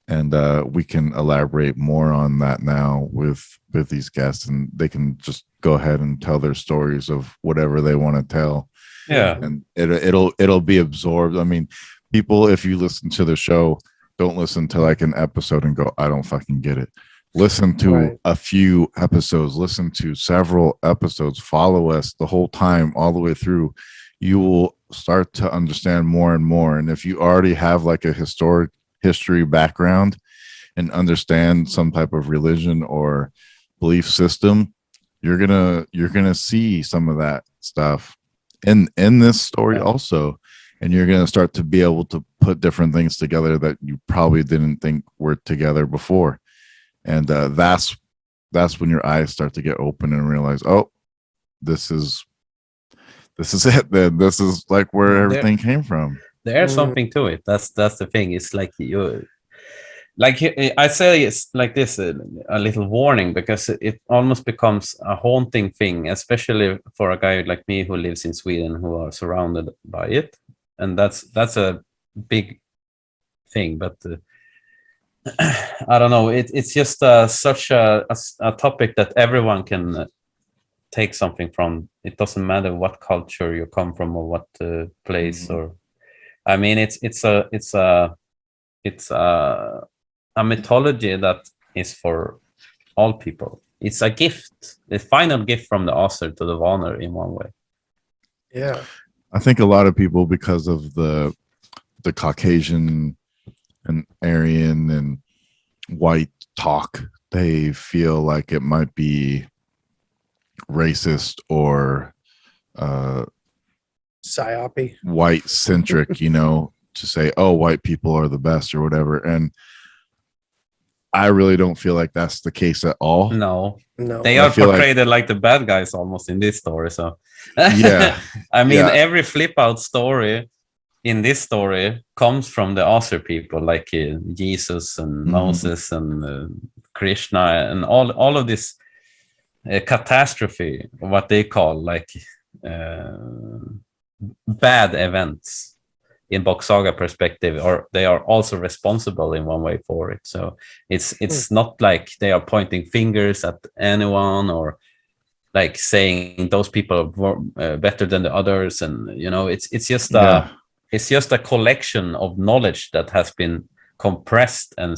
and we can elaborate more on that now with these guests, and they can just go ahead and tell their stories of whatever they want to tell. Yeah, and it'll be absorbed. I mean, people, if you listen to the show, don't listen to like an episode and go, I don't fucking get it. Listen to a few episodes, listen to several episodes, follow us the whole time, all the way through. You will start to understand more and more. And if you already have like a history background and understand some type of religion or belief system, you're gonna see some of that stuff in this story also, and you're going to start to be able to put different things together that you probably didn't think were together before. And that's when your eyes start to get open and realize, oh, this is it. Then this is like where everything came from. There's something to it. That's the thing. It's like I say, it's like this, a little warning, because it almost becomes a haunting thing, especially for a guy like me who lives in Sweden, who are surrounded by it. And that's a big thing. But I don't know. It's just such a topic that everyone can take something from. It doesn't matter what culture you come from or what place, or I mean, it's a mythology that is for all people. It's a gift, the final gift from the author to the Warner in one way. Yeah, I think a lot of people, because of the Caucasian and Aryan and white talk, they feel like it might be racist or psyope, white centric, you know, to say, oh, white people are the best or whatever. And I really don't feel like that's the case at all. No. They are portrayed like the bad guys almost in this story. So yeah, I mean, every flip out story in this story comes from the author people, like Jesus and Moses and Krishna and all of this catastrophe, what they call like bad events in Bock Saga perspective, or they are also responsible in one way for it. So it's not like they are pointing fingers at anyone, or like saying those people are better than the others, and it's just it's just a collection of knowledge that has been compressed and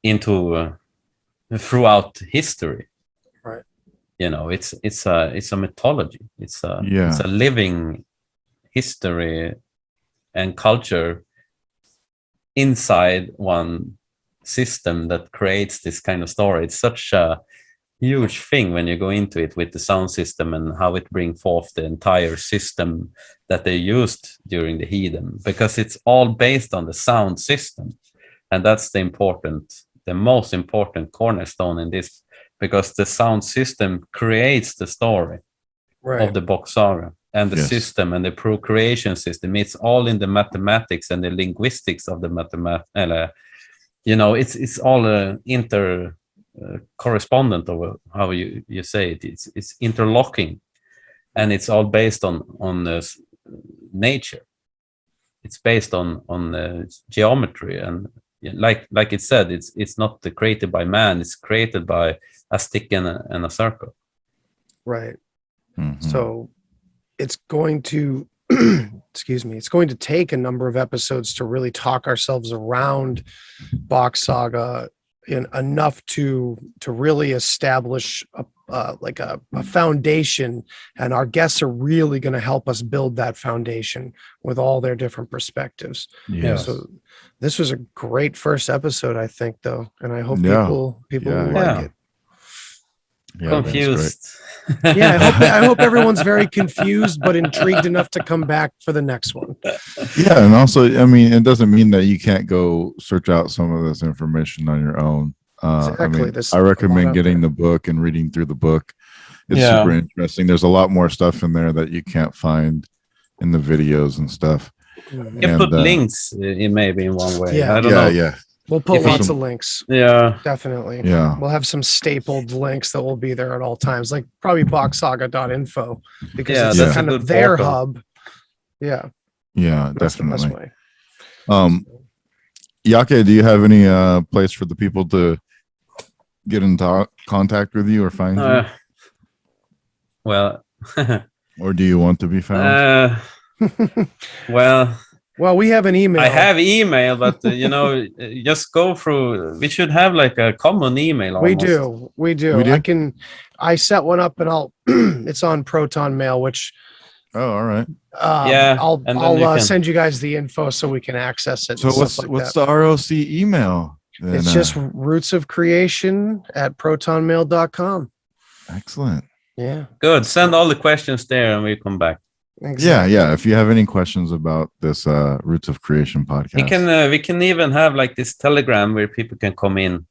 into throughout history. Right. It's a mythology. It's a living history and culture inside one system that creates this kind of story. It's such a huge thing when you go into it with the sound system and how it brings forth the entire system that they used during the heathen, because it's all based on the sound system. And that's the most important cornerstone in this, because the sound system creates the story of the Bock Saga, and the system and the procreation system. It's all in the mathematics and the linguistics of the mathematics. It's all correspondent of how you say it. It's interlocking, and it's all based on nature. It's based on geometry, and like it said, it's not created by man. It's created by a stick and a circle. Right. Mm-hmm. So it's going to excuse me, it's going to take a number of episodes to really talk ourselves around Bock Saga enough to really establish a foundation, and our guests are really going to help us build that foundation with all their different perspectives. So this was a great first episode, I think, though, and I hope people will like it. Confused. I hope everyone's very confused but intrigued enough to come back for the next one. Yeah, and also, I mean, it doesn't mean that you can't go search out some of this information on your own. Exactly. I recommend getting the book and reading through the book. It's super interesting. There's a lot more stuff in there that you can't find in the videos and stuff. Mm-hmm. You put links in maybe in one way. I don't know. Yeah. We'll put lots of links. Yeah. Definitely. Yeah. We'll have some stapled links that will be there at all times, like probably bocksaga.info, because it's kind of their hub. Yeah. Yeah, That's definitely. the best way. Yake, do you have any place for the people to get in contact with you or find you? Well, or do you want to be found? Well, we have an email. I have email, but just go through. We should have like a common email. Almost. We do. I set one up, and it's on Proton Mail, which. Oh, all right. I'll send you guys the info so we can access it. So what's the ROC email? Then, it's just rootsofcreation@protonmail.com. Excellent. Yeah. Good. Send all the questions there, and we come back. Exactly. Yeah. If you have any questions about this Roots of Creation podcast, we can even have like this Telegram where people can come in.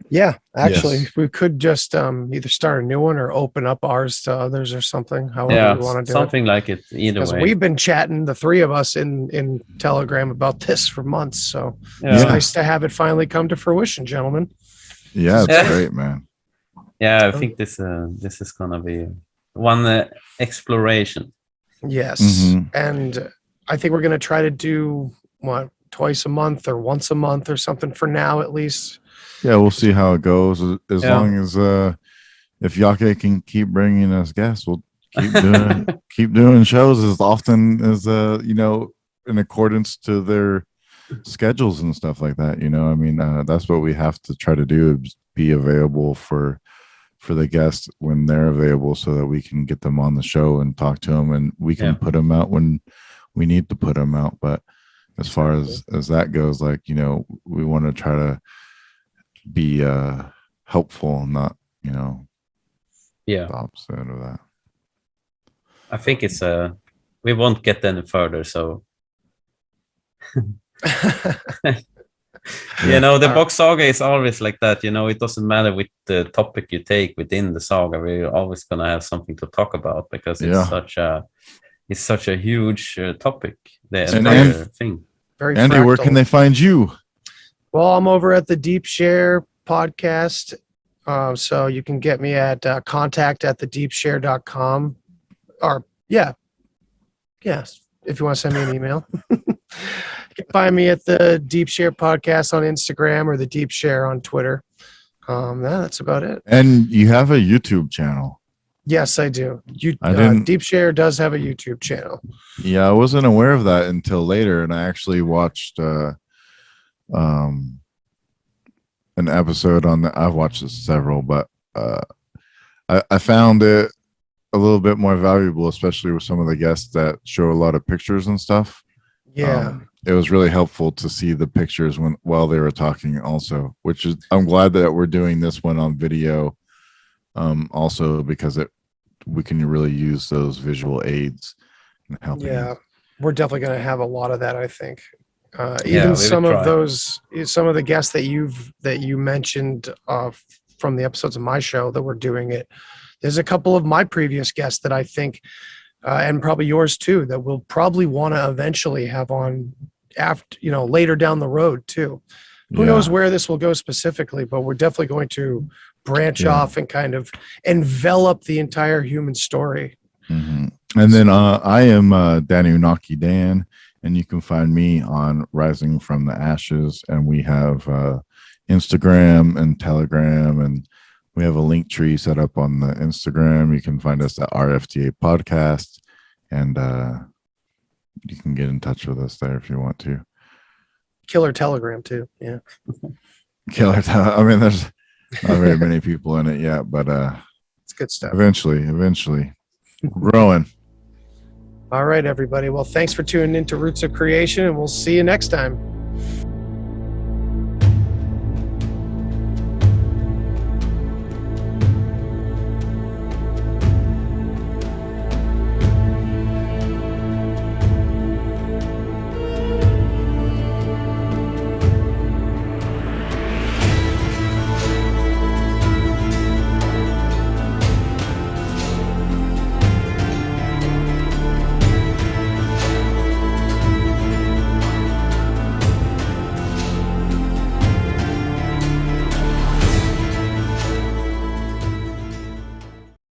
Yeah, actually, we could just either start a new one or open up ours to others or something. However we want to do something like it. Either way, we've been chatting, the three of us, in Telegram about this for months. So it's nice to have it finally come to fruition, gentlemen. Yeah, it's great, man. Yeah, I think this is gonna be one exploration. Yes, Mm-hmm. and I think we're gonna try to do twice a month or once a month or something for now, at least. Yeah, we'll see how it goes. As long as if Yake can keep bringing us guests, we'll keep doing shows as often as in accordance to their schedules and stuff like that. I mean, that's what we have to try to do, is be available for the guests when they're available, so that we can get them on the show and talk to them, and we can put them out when we need to put them out. But as far as that goes, like, we want to try to be helpful, not the opposite of that. I think it's we won't get any further, so the Bock Saga is always like that. It doesn't matter with the topic you take within the saga, we're always gonna have something to talk about, because it's such a huge topic, the entire thing. Very Andy, fractal. where can they find you? Well, I'm over at the Deep Share podcast. So you can get me at contact@thedeepshare.com. Or, yes, if you want to send me an email. You can find me at the Deep Share podcast on Instagram or the Deep Share on Twitter. That's about it. And you have a YouTube channel. Yes, I do. I didn't. DeepShare does have a YouTube channel. Yeah, I wasn't aware of that until later, and I actually watched an episode on the. I've watched several, but I found it a little bit more valuable, especially with some of the guests that show a lot of pictures and stuff. Yeah. It was really helpful to see the pictures while they were talking also, which is I'm glad that we're doing this one on video also because we can really use those visual aids and helping. Yeah, we're definitely going to have a lot of that, I think. Yeah, Even some of the guests that you mentioned from the episodes of my show that were doing it, there's a couple of my previous guests that I think and probably yours too that we'll probably want to eventually have on after, later down the road too. Who knows where this will go specifically, but we're definitely going to branch off and kind of envelop the entire human story. Mm-hmm. And then I am Danny Unaki Dan, and you can find me on Rising from the Ashes, and we have Instagram and Telegram, and we have a link tree set up on the Instagram. You can find us at RFTA Podcast, and you can get in touch with us there if you want to. Killer Telegram too. Yeah. Killer. I mean, there's not very many people in it yet, but it's good stuff. Eventually growing. All right, everybody. Well, thanks for tuning into Roots of Creation, and we'll see you next time.